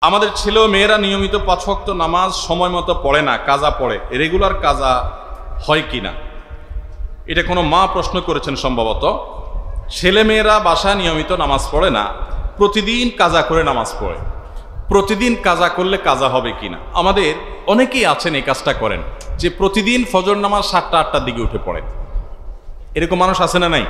আমাদের ছেলে ও মেয়েরা নিয়মিত 5 ওয়াক্ত নামাজ সময় মতো পড়ে না, কাজা পড়ে, রেগুলার কাজা হয় কিনা? এটা কোনো মা প্রশ্ন করেছেন সম্ভবত। ছেলে মেয়েরা বাসায় নিয়মিত নামাজ পড়ে না, প্রতিদিন কাজা করে নামাজ পড়ে। প্রতিদিন কাজা করলে কাজা হবে কিনা? আমাদের অনেকেই আছেন এই কাজটা করেন, যে প্রতিদিন ফজর নামাজ 7টা 8টার দিকে উঠে পড়েন। এরকম মানুষ আছে না নাই?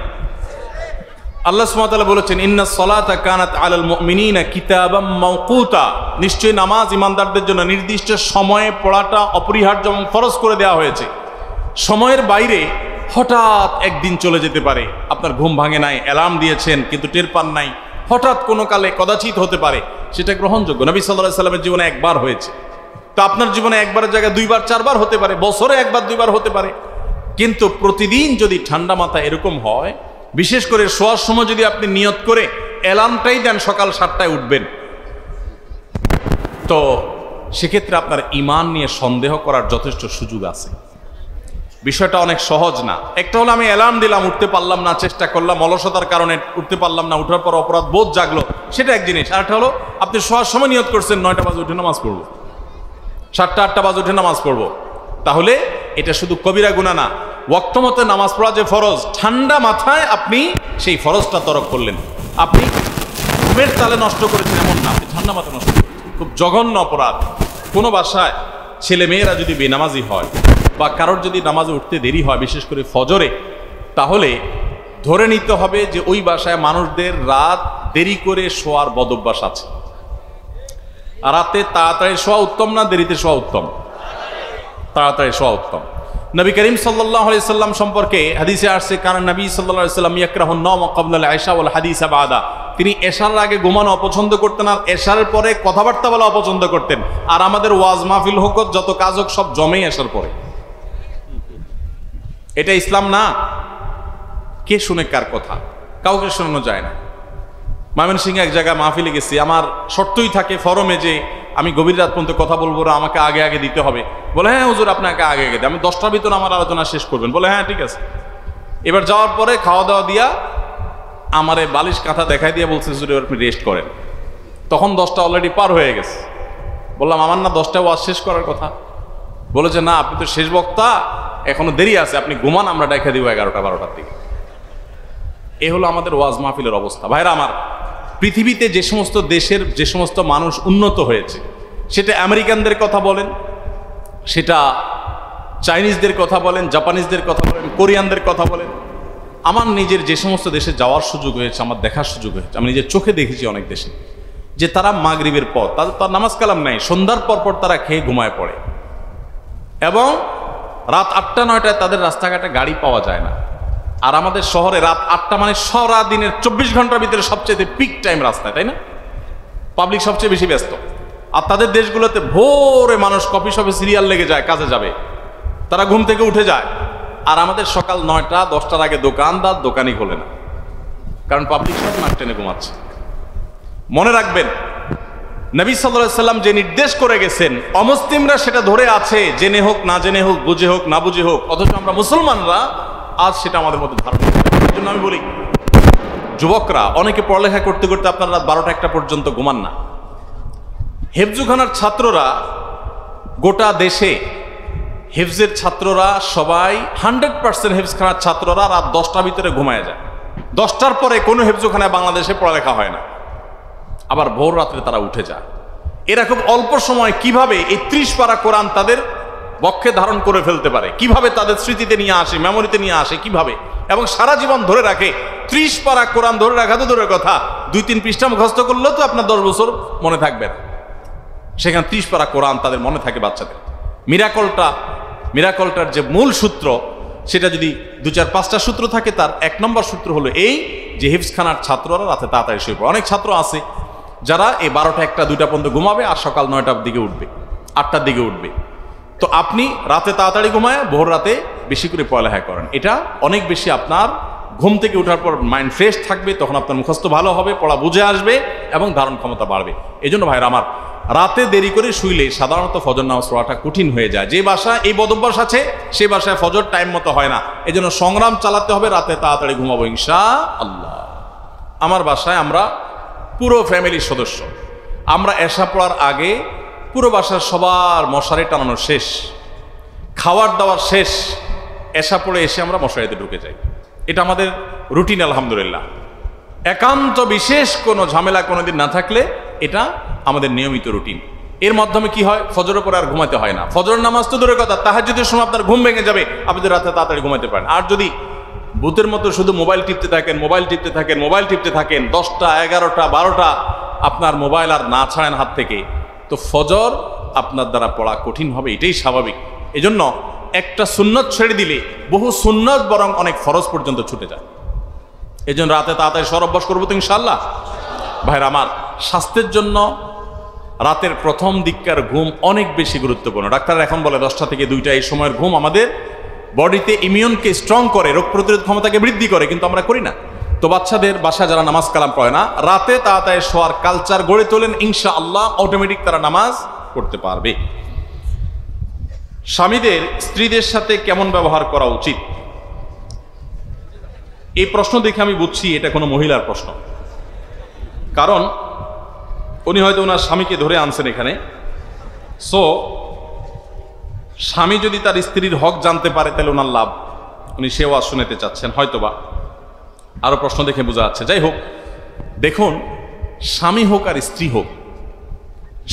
আল্লাহ সুবহানাহু ওয়া তাআলা বলেছেন, ইন্নাস সালাতা কানাত আলাল মুমিনিনা কিতাবাম মাওকুতা, নিশ্চয়ই নামাজ ইমানদারদের জন্য নির্দিষ্ট সময়ে পড়াটা অপরিহার্য এবং ফরজ করে দেওয়া হয়েছে। সময়ের বাইরে হঠাৎ একদিন চলে যেতে পারে, আপনার ঘুম ভাঙে নাই, অ্যালার্ম দিয়েছেন কিন্তু টের পান নাই, হঠাৎ কোনো কালে কদাচিৎ হতে পারে, সেটা গ্রহণযোগ্য। নবী সাল্লাল্লাহু আলাইহি সাল্লামের জীবনে একবার হয়েছে, তো আপনার জীবনে একবারের জায়গায় 2বার 4বার হতে পারে, বছরে 1বার 2বার হতে পারে। কিন্তু প্রতিদিন যদি ঠান্ডা মাথা এরকম হয়, বিশেষ করে শোয়ার সময় যদি আপনি নিয়ত করে অ্যালার্মটাই দেন সকাল 7টায় উঠবেন, তো সেক্ষেত্রে আপনার ঈমান নিয়ে সন্দেহ করার যথেষ্ট সুযোগ আছে। বিষয়টা অনেক সহজ না। একটা হলো আমি অ্যালার্ম দিলাম, উঠতে পারলাম না, চেষ্টা করলাম, অলসতার কারণে উঠতে পারলাম না, উঠার পর অপরাধ বোধ জাগলো, সেটা এক জিনিস। আর একটা হলো আপনি শোয়ার সময় নিয়ত করছেন 9টা বাজে উঠে নামাজ পড়বো, 7টা 8টা বাজে উঠে নামাজ পড়বো, তাহলে এটা শুধু কবিরা গুনাহ না, ওয়াক্ত মতো নামাজ পড়া যে ফরজ, ঠান্ডা মাথায় আপনি সেই ফরজটা তরক করলেন। আপনি ঘুমের তালে নষ্ট করেছেন এমন না, আপনি ঠান্ডা মাথা নষ্ট করেছেন। খুব জঘন্য অপরাধ। কোনো বাসায় ছেলে মেয়েরা যদি বেনামাজি হয় বা কারোর যদি নামাজে উঠতে দেরি হয়, বিশেষ করে ফজরে, তাহলে ধরে নিতে হবে যে ওই বাসায় মানুষদের রাত দেরি করে শোয়ার বদভ্যাস আছে। রাতে তাড়াতাড়ি শোয়া উত্তম না দেরিতে শোয়া উত্তম? তাড়াতাড়ি শোয়া উত্তম। নবী করিম সাল্লাল্লাহু আলাইহি সাল্লাম সম্পর্কে হাদিসে আসছে, কারণ নবী সাল্লাল্লাহু আলাইহি সাল্লাম ইয়াকরাহুন নাওম ক্বাবলা আল-ইশা ওয়াল হাদিসা বাদা, তিনি এশার আগে ঘুমানো অপছন্দ করতেন আর এশার পরে কথাবার্তা বলা অপছন্দ করতেন। আর আমাদের ওয়াজ মাহফিল হোক, যত কাজ হোক, সব জমেই এশার পরে। এটা ইসলাম না। কে শুনে কার কথা? কাউকে শোনানো যায় না। ময়মনসিংহে এক জায়গায় মাহফিলে গেছি, আমার শর্তই থাকে ফরমে যে আমি গভীর রাত পর্যন্ত কথা বলবো না, আমাকে আগে আগে দিতে হবে। বলে হ্যাঁ হুজুর, আপনাকে আগে আগে দেয়, আমি 10টার ভিতরে আমার আলোচনা শেষ করবেন। বলে হ্যাঁ ঠিক আছে। এবার যাওয়ার পরে খাওয়া দাওয়া দিয়া আমারে বালিশ কাঁথা দেখাই দিয়ে বলছে হুজুর এবার আপনি রেস্ট করেন। তখন 10টা অলরেডি পার হয়ে গেছে। বললাম আমার না 10টায় ওয়াজ শেষ করার কথা। বলেছে না, আপনি তো শেষ বক্তা, এখনো দেরি আছে, আপনি ঘুমান, আমরা দেখা দিব 11টা 12টার দিকে। এ হলো আমাদের ওয়াজ মাহফিলের অবস্থা। ভাইরা আমার, পৃথিবীতে যে সমস্ত দেশের যে সমস্ত মানুষ উন্নত হয়েছে, সেটা আমেরিকানদের কথা বলেন, সেটা চাইনিজদের কথা বলেন, জাপানিজদের কথা বলেন, কোরিয়ানদের কথা বলেন, আমার নিজের যে সমস্ত দেশে যাওয়ার সুযোগ হয়েছে, আমার দেখার সুযোগ হয়েছে, আমি নিজের চোখে দেখেছি অনেক দেশে, যে তারা মাগরিবের পর, তাদের তার নামাজ কালাম নাই, সন্ধ্যার পর পর তারা খেয়ে ঘুমায় পড়ে, এবং রাত 8টা 9টায় তাদের রাস্তাঘাটে গাড়ি পাওয়া যায় না। আর আমাদের শহরে রাত 8টা মানে সারা দিনের 24 ঘন্টার ভিতরে সবচেয়ে পিক টাইম রাস্তায়, তাই না? পাবলিক সবচেয়ে বেশি ব্যস্ত। আর তাদের দেশগুলোতে ভোরে মানুষ কফি শপে সিরিয়াল লেগে যায়, কাজে যাবে, তারা ঘুম থেকে উঠে যায়। আর আমাদের সকাল 9টা 10টার আগে দোকানদার দোকানই খোলে না, কারণ পাবলিক সব নাক টেনে ঘুমাচ্ছে। মনে রাখবেন, নবী সাল্লাল্লাহু আলাইহি সাল্লাম যে নির্দেশ করে গেছেন, অমুসলিমরা সেটা ধরে আছে, জেনে হোক না জেনে হোক, বুঝে হোক না বুঝে হোক, অথচ আমরা মুসলমানরা আজ সেটা আমাদের মধ্যে ধারণ করি। এই জন্য আমি বলি, যুবকরা অনেকে পড়ালেখা করতে করতে আপনার রাত 12টা 1টা পর্যন্ত ঘুমান না। হেফজুখানার ছাত্ররা গোটা দেশে, হেফজের ছাত্ররা সবাই 100% হেফজখানার ছাত্ররা রাত 10টার ভিতরে ঘুমায় যায়। 10টার পরে কোনো হেফজুখানায় বাংলাদেশে পড়ালেখা হয় না, আবার ভোর রাত্রে তারা উঠে যায়। এরা খুব অল্প সময় কিভাবে এই 30 পারা কোরআন তাদের বক্ষে ধারণ করে ফেলতে পারে, কিভাবে তাদের স্মৃতিতে নিয়ে আসে, মেমোরিতে নিয়ে আসে, কিভাবে, এবং সারা জীবন ধরে রাখে। 30 পারা কোরআন ধরে রাখা তো দূরের কথা, 2-3 পৃষ্ঠা মুখস্থ করলেও তো আপনার 10 বছর মনে থাকবে না। সেখানে 30 পারা কোরআন তাদের মনে থাকে বাচ্চাদের। মিরাকলটার যে মূল সূত্র, সেটা যদি 2-4-5টা সূত্র থাকে, তার 1 নম্বর সূত্র হলো এই যে হিফজখানার ছাত্ররা রাতে তাড়াতাড়ি শুয়ে পড়ে। অনেক ছাত্র আছে যারা এই 12টা 1টা 2টা পর্যন্ত ঘুমাবে আর সকাল 9টার দিকে উঠবে, 8টার দিকে উঠবে। তো আপনি রাতে তাড়াতাড়ি ঘুমায় ভোর রাতে বেশি করে পড়ালেখা করেন, এটা অনেক বেশি আপনার ঘুম থেকে ওঠার পর মাইন্ড ফ্রেশ থাকবে, তখন আপনার মুখস্থ ভালো হবে, পড়া বুঝে আসবে এবং ধারণ ক্ষমতা বাড়বে। এই জন্য ভাইরা আমার, রাতে দেরি করে শুইলে সাধারণত ফজর নামাজ পড়াটা কঠিন হয়ে যায়। যে বাসায় এই বদভ্যাস আছে, সে বাসায় ফজর টাইম মতো হয় না। এই জন্য সংগ্রাম চালাতে হবে, রাতে তাড়াতাড়ি ঘুমাবো ইনশাআল্লাহ। আমার বাসায় আমরা পুরো ফ্যামিলির সদস্য, আমরা এশা পড়ার আগে পুরো বাসার সবার মশারি টানানো শেষ, খাওয়ার দাওয়ার শেষ, এশা পড়ে এসে আমরা মশারিতে ঢুকে যাই। এটা আমাদের রুটিন আলহামদুলিল্লাহ। একান্ত বিশেষ কোনো ঝামেলা কোনোদিন না থাকলে এটা আমাদের নিয়মিত রুটিন। এর মাধ্যমে কি হয়, ফজরের পরে আর ঘুমাতে হয় না। ফজর নামাজ তো দূরের কথা, তাহাজ্জুদের সময় আপনার ঘুম ভেঙে যাবে, আপনি তো রাতে তাড়াতাড়ি ঘুমাতে পারেন। আর যদি ভূতের মতো শুধু মোবাইল টিপতে থাকেন, মোবাইল টিপতে থাকেন, মোবাইল টিপতে থাকেন, 10টা 11টা 12টা আপনার মোবাইল আর না ছাড়েন হাত থেকে, তো ফজর আপনার দ্বারা পড়া কঠিন হবে, এটাই স্বাভাবিক। এজন্য একটা সুন্নত ছেড়ে দিলে বহু সুন্নত বরং অনেক ফরজ পর্যন্ত ছুটে যায়। এই জন্য রাতে তাড়াতাড়ি শোয়ার অভ্যাস করবো তো ইনশাআল্লাহ। ভাইরা আমার, স্বাস্থ্যের জন্য রাতের প্রথম দিককার ঘুম অনেক বেশি গুরুত্বপূর্ণ। ডাক্তার এখন বলে 10টা থেকে 2টা এই সময়ের ঘুম আমাদের বডিতে ইমিউনকে স্ট্রং করে, রোগ প্রতিরোধ ক্ষমতাকে বৃদ্ধি করে, কিন্তু আমরা করি না। তো বাচ্চাদের বাসায় যারা নামাজ কালাম পড়ে না, রাতে তাড়াতাড়ি শোয়ার কালচার গড়ে তোলেন, ইনশাআল্লাহ অটোমেটিক তারা নামাজ পড়তে পারবে। স্বামীদের স্ত্রীদের সাথে কেমন ব্যবহার করা উচিত, এই প্রশ্ন দেখে আমি বুঝছি এটা কোনো মহিলার প্রশ্ন। কারণ উনি হয়তো ওনার স্বামীকে ধরে আনছেন এখানে। সো স্বামী যদি তার স্ত্রীর হক জানতে পারে তাহলে ওনার লাভ, উনি সে ওয়াজ শুনেতে চাচ্ছেন হয়তোবা, আরো প্রশ্ন দেখে বোঝা যাচ্ছে। যাই হোক, দেখুন, স্বামী হোক আর স্ত্রী হোক,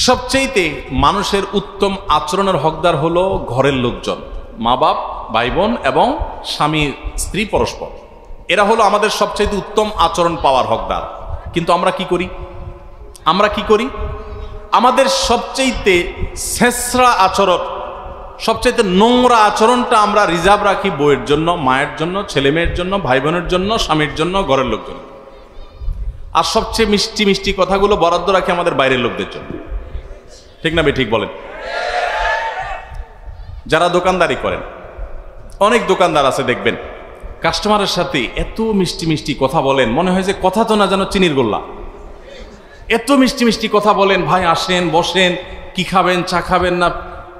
সবচেয়েতে মানুষের উত্তম আচরণের হকদার হলো ঘরের লোকজন, মা বাপ, ভাই বোন এবং স্বামী স্ত্রী পরস্পর। এরা হলো আমাদের সবচেয়ে উত্তম আচরণ পাওয়ার হকদার। কিন্তু আমরা কি করি, আমাদের সবচেয়ে ছেঁচড়া আচরণ, সবচেয়ে নোংরা আচরণটা আমরা রিজার্ভ রাখি বউয়ের জন্য, মায়ের জন্য, ছেলে মেয়ের জন্য, ভাই বোনের জন্য, স্বামীর জন্য, ঘরের লোকজন। আর সবচেয়ে মিষ্টি মিষ্টি কথাগুলো বরাদ্দ রাখি আমাদের বাইরের লোকদের জন্য। ঠিক না ঠিক বলেন? যারা দোকানদারি করেন, অনেক দোকানদার আছে দেখবেন কাস্টমারের সাথে এত মিষ্টি মিষ্টি কথা বলেন, মনে হয় যে কথা তো না যেন চিনির গোল্লা। এত মিষ্টি মিষ্টি কথা বলেন, ভাই আসেন, বসেন, কি খাবেন, চা খাবেন না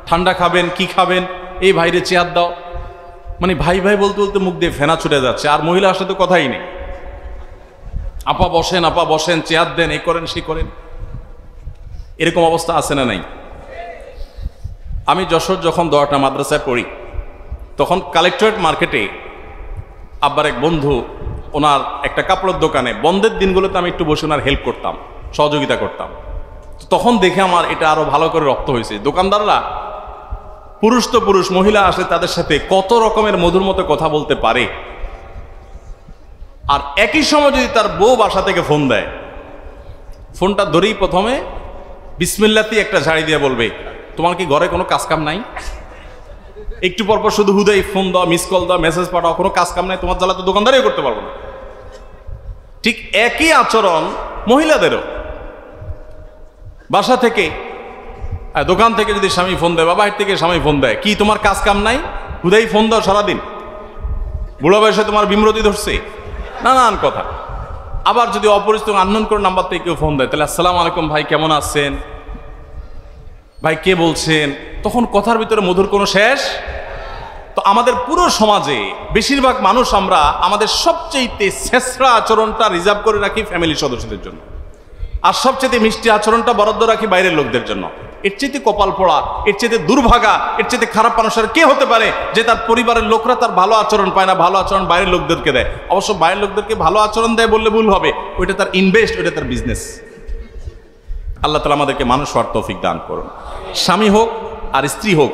ঠান্ডা খাবেন, কি খাবেন, এই ভাইরে চেয়ার দাও, মানে ভাই ভাই বলতে বলতে মুখ দিয়ে ফেনা ছুটে যাচ্ছে। আর মহিলা আসলে তো কথাই নেই, আপা বসেন, চেয়ার দেন, এই করেন, সে করেন। এরকম অবস্থা আছে না নাই? আমি যশোর যখন 10টা মাদ্রাসায় পড়ি, তখন কালেক্টরেট মার্কেটে আব্বার এক বন্ধু, ওনার একটা কাপড়ের দোকানে বন্ধের দিনগুলোতে আমি একটু বসে ওনার হেল্প করতাম, সহযোগিতা করতাম। তখন দেখে আমার এটা আরো ভালো করে রপ্ত হয়েছে। দোকানদাররা পুরুষ তো পুরুষ, মহিলা আসে, তাদের সাথে কত রকমের মধুর মতো কথা বলতে পারে। আর একই সময় যদি তার বউ বাসা থেকে ফোন দেয়, ফোনটা ধরেই প্রথমে বিসমিল্লাতি একটা ঝাড়ি দিয়ে বলবে, তোমার কি ঘরে কোনো কাজ কাম নাই? একটু পরপর শুধু হুদাই ফোন দাও, মিস কল দাও, মেসেজ পাঠাও, কোনো কাজ কাম নাই, তোমার জ্বালা তো দোকানদারিও করতে পারবো না। ঠিক একই আচরণ মহিলাদেরও। বাসা থেকে, দোকান থেকে যদি স্বামী ফোন দেয় বা বাইরে থেকে স্বামী ফোন দেয়, কি তোমার কাজ কাম নাই, হুদাই ফোন দাও সারাদিন, বুড়ো বয়সে তোমার বিমরতি ধরছে, নানান কথা। আবার যদি অপরিচিত আননোন করে নাম্বার থেকে কেউ ফোন দেয়, তাহলে আসসালামু আলাইকুম ভাই, কেমন আছেন, ভাই কে বলছেন, তখন কথার ভিতরে মধুর কোনো শেষ। তো আমাদের পুরো সমাজে বেশিরভাগ মানুষ আমরা আমাদের সবচেয়ে ছেঁচড়া আচরণটা রিজার্ভ করে রাখি ফ্যামিলি সদস্যদের জন্য, আর সবচেয়ে মিষ্টি আচরণটা বরাদ্দ রাখি বাইরের লোকদের জন্য। এর চেয়ে কপাল পোড়া, এর চেয়ে দুর্ভাগা, এর চেয়ে খারাপ মানুষের কে হতে পারে যে তার পরিবারের লোকরা তার ভালো আচরণ পায় না, ভালো আচরণ বাইরের লোকদেরকে দেয়। অবশ্য বাইরের লোকদেরকে ভালো আচরণ দেয় বললে ভুল হবে, ওইটা তার ইনভেস্ট, ওইটা তার বিজনেস। আল্লাহ তাআলা আমাদেরকে মানুষ হওয়ার তৌফিক দান করুন। স্বামী হোক আর স্ত্রী হোক,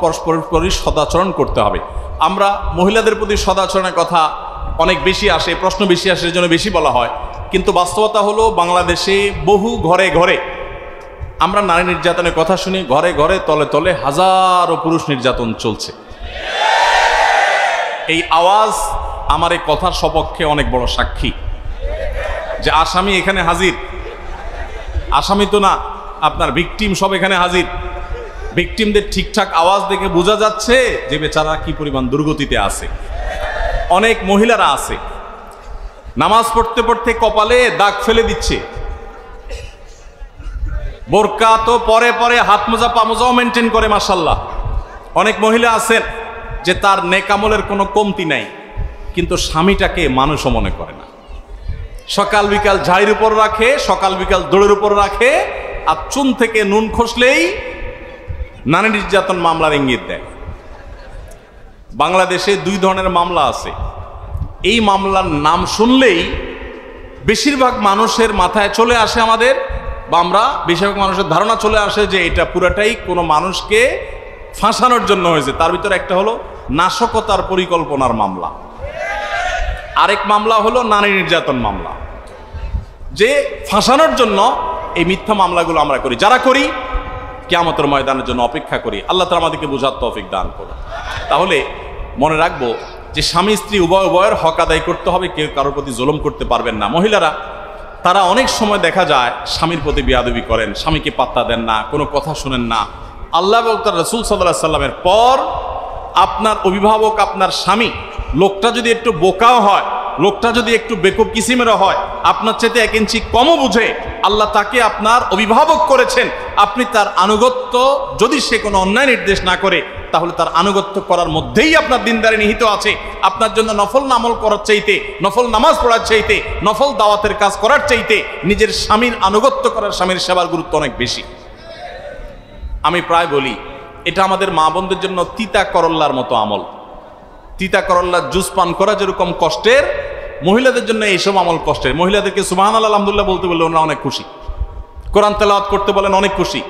পরস্পরের সদাচরণ করতে হবে। আমরা মহিলাদের প্রতি সদাচরণের কথা অনেক বেশি আসে, প্রশ্ন বেশি আসে, এর জন্য বেশি বলা হয়। কিন্তু বাস্তবতা হলো বাংলাদেশে বহু ঘরে ঘরে আমরা নারী নির্যাতনের কথা শুনি, ঘরে ঘরে তলে তলে হাজারো পুরুষ নির্যাতন চলছে। এই আওয়াজ আমার এই কথার সপক্ষে অনেক বড় সাক্ষী যে আসামি এখানে হাজির, আসামি তো না, আপনার ভিকটিম সব এখানে হাজির। ভিকটিমদের ঠিকঠাক আওয়াজ দেখে বোঝা যাচ্ছে যে বেচারা কি পরিমাণ দুর্গতিতে আছে। অনেক মহিলারা আছে নামাজ পড়তে পড়তে কপালে দাগ ফেলে দিচ্ছে, বোরকা তো পরে পরে হাত মোজা পা মোজাও মেনটেন করে, মাশাআল্লাহ। অনেক মহিলা আছেন যে তার নেকামলের কোনো কমতি নাই, কিন্তু স্বামীটাকে মানুষও মনে করে না। সকাল বিকাল ঝাড়ির উপর রাখে, সকাল বিকাল দৌড়ের উপর রাখে, আর চুন থেকে নুন খসলেই নারী নির্যাতন মামলার ইঙ্গিত দেয়। বাংলাদেশে 2 ধরনের মামলা আছে। এই মামলার নাম শুনলেই বেশিরভাগ মানুষের মাথায় চলে আসে আমাদের, বা আমরা বেশিরভাগ মানুষের ধারণা চলে আসে যে এটা পুরাটাই কোনো মানুষকে ফাঁসানোর জন্য হয়েছে। তার ভিতরে একটা হলো নাশকতার পরিকল্পনার মামলা, আরেক মামলা হলো নারী নির্যাতন মামলা। যে ফাঁসানোর জন্য এই মিথ্যা মামলাগুলো আমরা করি, যারা করি কিয়ামতের ময়দানের জন্য অপেক্ষা করি। আল্লাহ তাআলা আমাদেরকে বুঝার তৌফিক দান করুন। তাহলে মনে রাখবো যে স্বামী স্ত্রী উভয়ের হক আদায় করতে হবে, কেউ কারোর প্রতি জুলুম করতে পারবেন না। মহিলারা তারা অনেক সময় দেখা যায় স্বামীর প্রতি বেয়াদবি করেন, স্বামীকে পাত্তা দেন না, কোনো কথা শুনেন না। আল্লাহ এবং তার রাসূল সাল্লাল্লাহু আলাইহি সাল্লামের পর আপনার অভিভাবক আপনার স্বামী, লোকটা যদি একটু বোকাও হয়, লোকটা যদি একটু বেকুব কিসিমেরও হয়, আপনার চাইতে 1 ইঞ্চি কমও বুঝে, আল্লাহ তাকে আপনার অভিভাবক করেছেন। আপনি তার আনুগত্য, যদি সে কোনো অন্যায় নির্দেশ না করে, তাহলে তার আনুগত্য করার মধ্যেই আপনার দিনদারি নিহিত আছে। আপনার জন্য নফল আমল করার চাইতে, নফল নামাজ পড়ার চাইতে, নফল দাওয়াতের কাজ করার চাইতে নিজের স্বামীর আনুগত্য করার, স্বামীর সেবার গুরুত্ব অনেক বেশি। আমি প্রায় বলি, এটা আমাদের মা বোনদের জন্য তিতা করল্লার মতো আমল। তিতা করল্লার জুস পান করা যেরকম কষ্টের, মহিলাদের জন্য এইসব আমল কষ্টের। মহিলাদেরকে সুবহানাল্লাহ আলহামদুলিল্লাহ বলতে বললে ওনারা অনেক খুশি, কোরআন তেলাওয়াত করতে বলেন অনেক খুশি,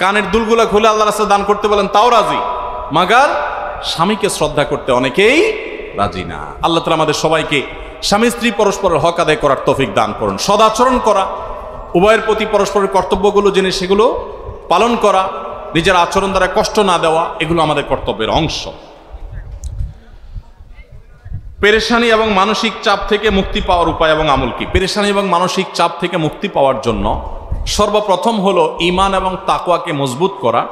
কানের দুলগুলা খুলে আল্লাহর রাস্তায় দান করতে বলেন তাও রাজি, মাগার স্বামীকে শ্রদ্ধা করতে অনেকেই রাজি না। আল্লাহ তাআলা আমাদের সবাইকে স্বামী স্ত্রী পরস্পরের হক আদায় করার তৌফিক দান করুন। সদাচরণ করা, উভয়ের প্রতি পরস্পরের কর্তব্যগুলো জেনে সেগুলো পালন করা, নিজের আচরণ দ্বারা কষ্ট না দেওয়া, এগুলো আমাদের কর্তব্যের অংশ। পেরেশানি এবং মানসিক চাপ থেকে মুক্তি পাওয়ার উপায় এবং আমল কি? পেরেশানি এবং মানসিক চাপ থেকে মুক্তি পাওয়ার জন্য সর্বপ্রথম হলো ঈমান এবং তাকওয়াকে মজবুত করা।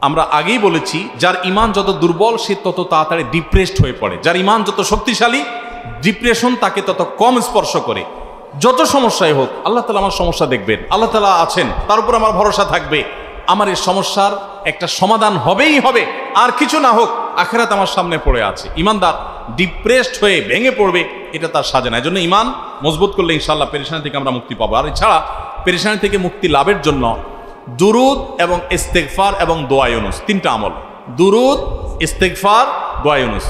আমরা আগেই বলেছি, যার ঈমান যত দুর্বল সে তত তাড়াতাড়ি ডিপ্রেসড হয়ে পড়ে, যার ঈমান যত শক্তিশালী ডিপ্রেশন তাকে তত কম স্পর্শ করে। যত সমস্যাই হোক, আল্লাহ তাআলা আমার সমস্যা দেখবেন, আল্লাহ তাআলা আছেন, তার উপর আমার ভরসা থাকবে, আমার এই সমস্যার একটা সমাধান হবেই হবে, আর কিছু না হোক আখিরাত আমার সামনে পড়ে আছে। ঈমানদার ডিপ্রেসড হয়ে ভেঙে পড়বে, এটা তার সাজে না। এই জন্য ঈমান মজবুত করলে ইনশাআল্লাহ পেরেশানি থেকে আমরা মুক্তি পাবো। আর এছাড়া পেরেশানি থেকে মুক্তি লাভের জন্য দুরুদ এবং ইস্তেগফার এবং দোয়া ইউনুস, 3টা আমল, দুরুদ, ইস্তেগফার, দোয়া ইউনুস,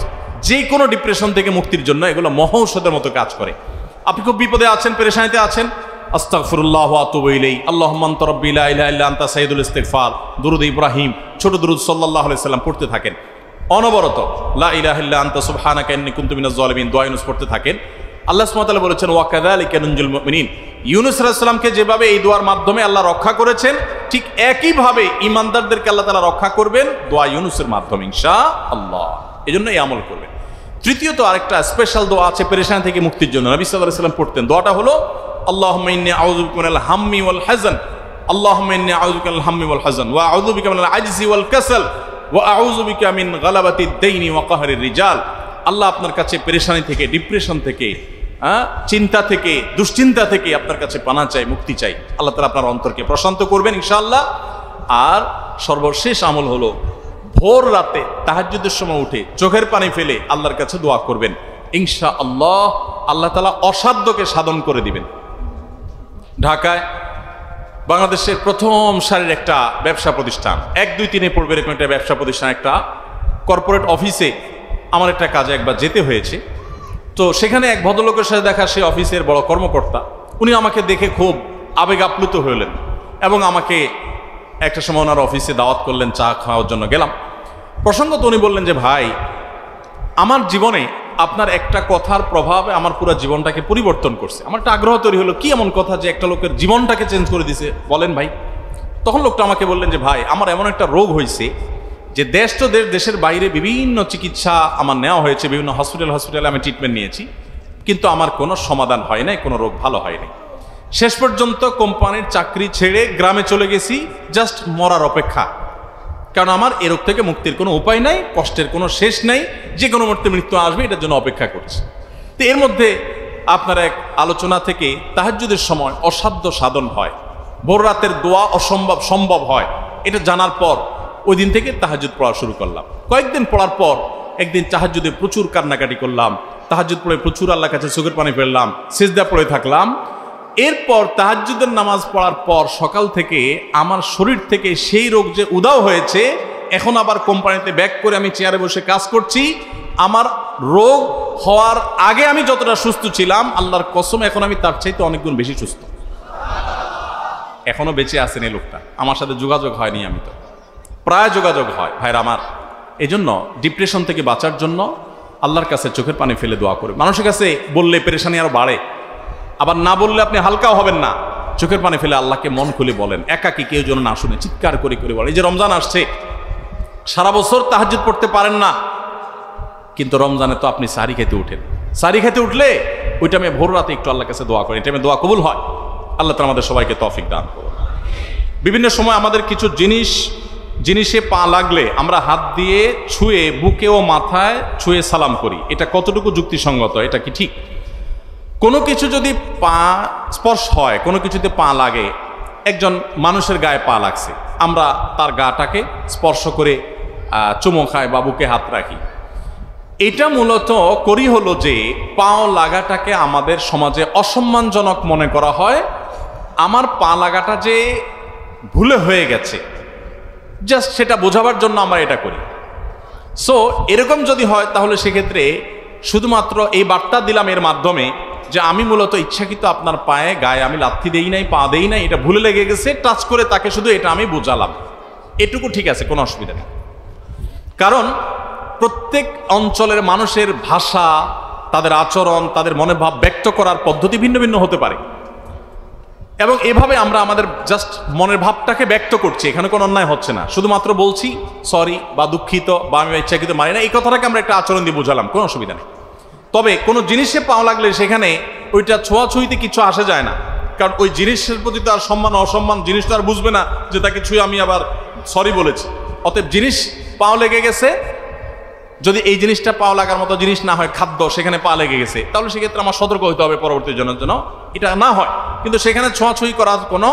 যে কোনো ডিপ্রেশন থেকে মুক্তির জন্য এগুলো মহৌষধের মতো কাজ করে। আপনি খুব বিপদে আছেন, পেরেশানিতে আছেন, আস্তাগফিরুল্লাহ ওয়া আতুবু ইলাইহি, আল্লাহুম্মা আনতা রাব্বি লা ইলাহা ইল্লা আনতা সাইয়্যিদুল ইস্তিগফার, দুরুদ ইব্রাহিম, ছোট দুরুদ সাল্লাল্লাহু আলাইহি সাল্লাম পড়তে থাকেন অনবরত। লা ইলাহা ইল্লা আনতা সুবহানাকা ইন্নী কুনতু মিনাজ জালিমিন, দোয়া ইউনুস পড়তে থাকেন। আল্লাহ সুবহানাহু ওয়া তাআলা বলেছেন, ওয়া কাযালিকা নুনজিল মুমিনিন, ইউনুস আলাইহিস সালামকে যেভাবে এই দোয়ার মাধ্যমে আল্লাহ রক্ষা করেছেন, ঠিক একইভাবে ঈমানদারদেরকে আল্লাহ তাআলা রক্ষা করবেন দোয়া ইউনুসের মাধ্যমে ইনশাআল্লাহ। এজন্য এই আমল করবেন। তৃতীয়ত আরেকটা স্পেশাল দোয়া আছে পেরেশানি থেকে মুক্তির জন্য, নবী সাল্লাল্লাহু আলাইহি ওয়াসাল্লাম পড়তেন। দোয়াটা হলো আল্লাহুম্মা ইন্নী আউযু বিকা মিনাল হাম্মি ওয়াল হাযান, আল্লাহুম্মা ইন্নী আউযু বিকা মিনাল হাম্মি ওয়াল হাযান ওয়া আউযু বিকা মিনাল আজজি ওয়াল কাসাল ওয়া আউযু বিকা মিন গালাবাতিদ দাইনি ওয়া কাহরির রিজাল। আল্লাহ আপনার কাছে পেরেশানি থেকে, ডিপ্রেশন থেকে, চিন্তা থেকে, দুশ্চিন্তা থেকে আপনার কাছে পানা চাই, মুক্তি চাই। আল্লাহ তাআলা আপনার অন্তরকে প্রশান্ত করবেন ইনশাআল্লাহ। আর সর্বশেষ আমল হলো ভোর রাতে তাহাজ্জুদের সময় উঠে চোখের পানি ফেলে আল্লাহর কাছে দোয়া করবেন ইনশাআল্লাহ। আল্লাহ তাআলা অসাধ্যকে সাধন করে দিবেন। ঢাকায় বাংলাদেশের প্রথম সারির একটা ব্যবসা প্রতিষ্ঠান, 1, 2, 3 পড়বে এরকম একটা ব্যবসা প্রতিষ্ঠান, একটা কর্পোরেট অফিসে আমার একটা কাজে একবার যেতে হয়েছে। তো সেখানে এক ভদ্রলোকের সাথে দেখা, সে অফিসের বড় কর্মকর্তা। উনি আমাকে দেখে খুব আবেগ আপ্লুত হলেন এবং আমাকে একটা সময় ওনার অফিসে দাওয়াত করলেন, চা খাওয়ার জন্য গেলাম। প্রসঙ্গত উনি বললেন যে, ভাই, আমার জীবনে আপনার একটা কথার প্রভাবে আমার পুরো জীবনটাকে পরিবর্তন করছে। আমার একটা আগ্রহ তৈরি হলো, কি এমন কথা যে একটা লোকের জীবনটাকে চেঞ্জ করে দিছে, বলেন ভাই। তখন লোকটা আমাকে বললেন যে, ভাই, আমার এমন একটা রোগ হয়েছে যে দেশ তো দেশের বাইরে বিভিন্ন চিকিৎসা আমার নেওয়া হয়েছে, বিভিন্ন হসপিটালে আমি ট্রিটমেন্ট নিয়েছি, কিন্তু আমার কোনো সমাধান হয় নাই, কোনো রোগ ভালো হয়নি। শেষ পর্যন্ত কোম্পানির চাকরি ছেড়ে গ্রামে চলে গেছি, জাস্ট মরার অপেক্ষা। কারণ আমার এ রোগ থেকে মুক্তির কোনো উপায় নাই, কষ্টের কোনো শেষ নাই, যে কোনো মুহূর্তে মৃত্যু আসবে, এটার জন্য অপেক্ষা করছি। তো এর মধ্যে আপনার এক আলোচনা থেকে তাহাজ্জুদের সময় অসাধ্য সাধন হয়, ভোর রাতের দোয়া অসম্ভব সম্ভব হয়, এটা জানার পর ওই দিন থেকে তাহাজ্জুদ পড়া শুরু করলাম। কয়েকদিন পড়ার পর একদিন তাহাজ্জুদে প্রচুর কান্নাকাটি করলাম, তাহাজ্জুদ পড়ে প্রচুর আল্লাহর কাছে চোখের পানি ফেললাম, সিজদা পড়ে থাকলাম। এরপর তাহাজ্জুদের নামাজ পড়ার পর সকাল থেকে আমার শরীর থেকে সেই রোগ যে উধাও হয়েছে, এখন আবার কোম্পানিতে ব্যাক করে আমি চেয়ারে বসে কাজ করছি। আমার রোগ হওয়ার আগে আমি যতটা সুস্থ ছিলাম, আল্লাহর কসম এখন আমি তার চাইতে অনেক গুণ বেশি সুস্থ। এখনো বেঁচে আছেন এই লোকটা, আমার সাথে যোগাযোগ হয়নি, আমি তো প্রায় যোগাযোগ হয় ভাইরা আমার। এই জন্য ডিপ্রেশন থেকে বাঁচার জন্য আল্লাহর কাছে চোখের পানি ফেলে দোয়া করে। মানুষের কাছে বললে পেরেশানি আরো বাড়ে, আবার না বললে আপনি হালকাও হবেন না। চোখের পানি ফেলে আল্লাহকে মন খুলে বলেন, একাকি কেউ যেন না শুনে, চিৎকার করে করে বলেন। এই যে রমজান আসছে, সারা বছর তাহাজ্জুদ পড়তে পারেন না, কিন্তু রমজানে তো আপনি সারি খেতে উঠেন। সারি খেতে উঠলে ওই টাইমে ভোর রাতে একটু আল্লাহর কাছে দোয়া করেন, এই টাইমে দোয়া কবুল হয়। আল্লাহ তাআলা আমাদের সবাইকে তৌফিক দান করুন। বিভিন্ন সময় আমাদের কিছু জিনিসে পা লাগলে আমরা হাত দিয়ে ছুঁয়ে, বুকে ও মাথায় ছুঁয়ে সালাম করি, এটা কতটুকু যুক্তিসঙ্গত? এটা কি ঠিক? কোনো কিছু যদি পা স্পর্শ হয়, কোনো কিছুতে পা লাগে, একজন মানুষের গায়ে পা লাগছে, আমরা তার গাটাকে স্পর্শ করে চুমো খাই বা বুকে হাত রাখি। এটা মূলত করি হলো যে পাও লাগাটাকে আমাদের সমাজে অসম্মানজনক মনে করা হয়। আমার পা লাগাটা যে ভুলে হয়ে গেছে, জাস্ট সেটা বোঝাবার জন্য আমরা এটা করি। সো এরকম যদি হয় তাহলে সেক্ষেত্রে শুধুমাত্র এই বার্তা দিলাম এর মাধ্যমে যে আমি মূলত ইচ্ছাকৃত আপনার পায়ে গায়ে আমি লাথি দেই নাই, পা দেই নাই, এটা ভুলে লেগে গেছে, টাচ করে তাকে শুধু এটা আমি বোঝালাম, এটুকু ঠিক আছে, কোনো অসুবিধা নেই। কারণ প্রত্যেক অঞ্চলের মানুষের ভাষা, তাদের আচরণ, তাদের মনের ভাব ব্যক্ত করার পদ্ধতি ভিন্ন ভিন্ন হতে পারে, এবং এভাবে আমরা আমাদের জাস্ট মনের ভাবটাকে ব্যক্ত করছি, এখানে কোনো অন্যায় হচ্ছে না। শুধুমাত্র বলছি সরি বা দুঃখিত বা আমি ইচ্ছাকৃত মারি না, এই কথাটাকে আমরা একটা আচরণ দিয়ে বোঝালাম, কোনো অসুবিধা নেই। তবে কোনো জিনিসে পাও লাগলে সেখানে ওইটা ছোঁয়াছুঁইতে কিছু আসে যায় না, কারণ ওই জিনিসের প্রতি তো আর সম্মান অসম্মান জিনিস তো আর বুঝবে না যে তাকে ছুঁয়ে আমি আবার সরি বলেছি। অতএব জিনিস পাও লেগে গেছে, যদি এই জিনিসটা পাও লাগার মতো জিনিস না হয়, খাদ্য, সেখানে পা লেগে গেছে, তাহলে সেক্ষেত্রে আমার সতর্ক হতে হবে পরবর্তী জনের জন্য এটা না হয়। কিন্তু সেখানে ছোঁয়াছুঁই করার কোনো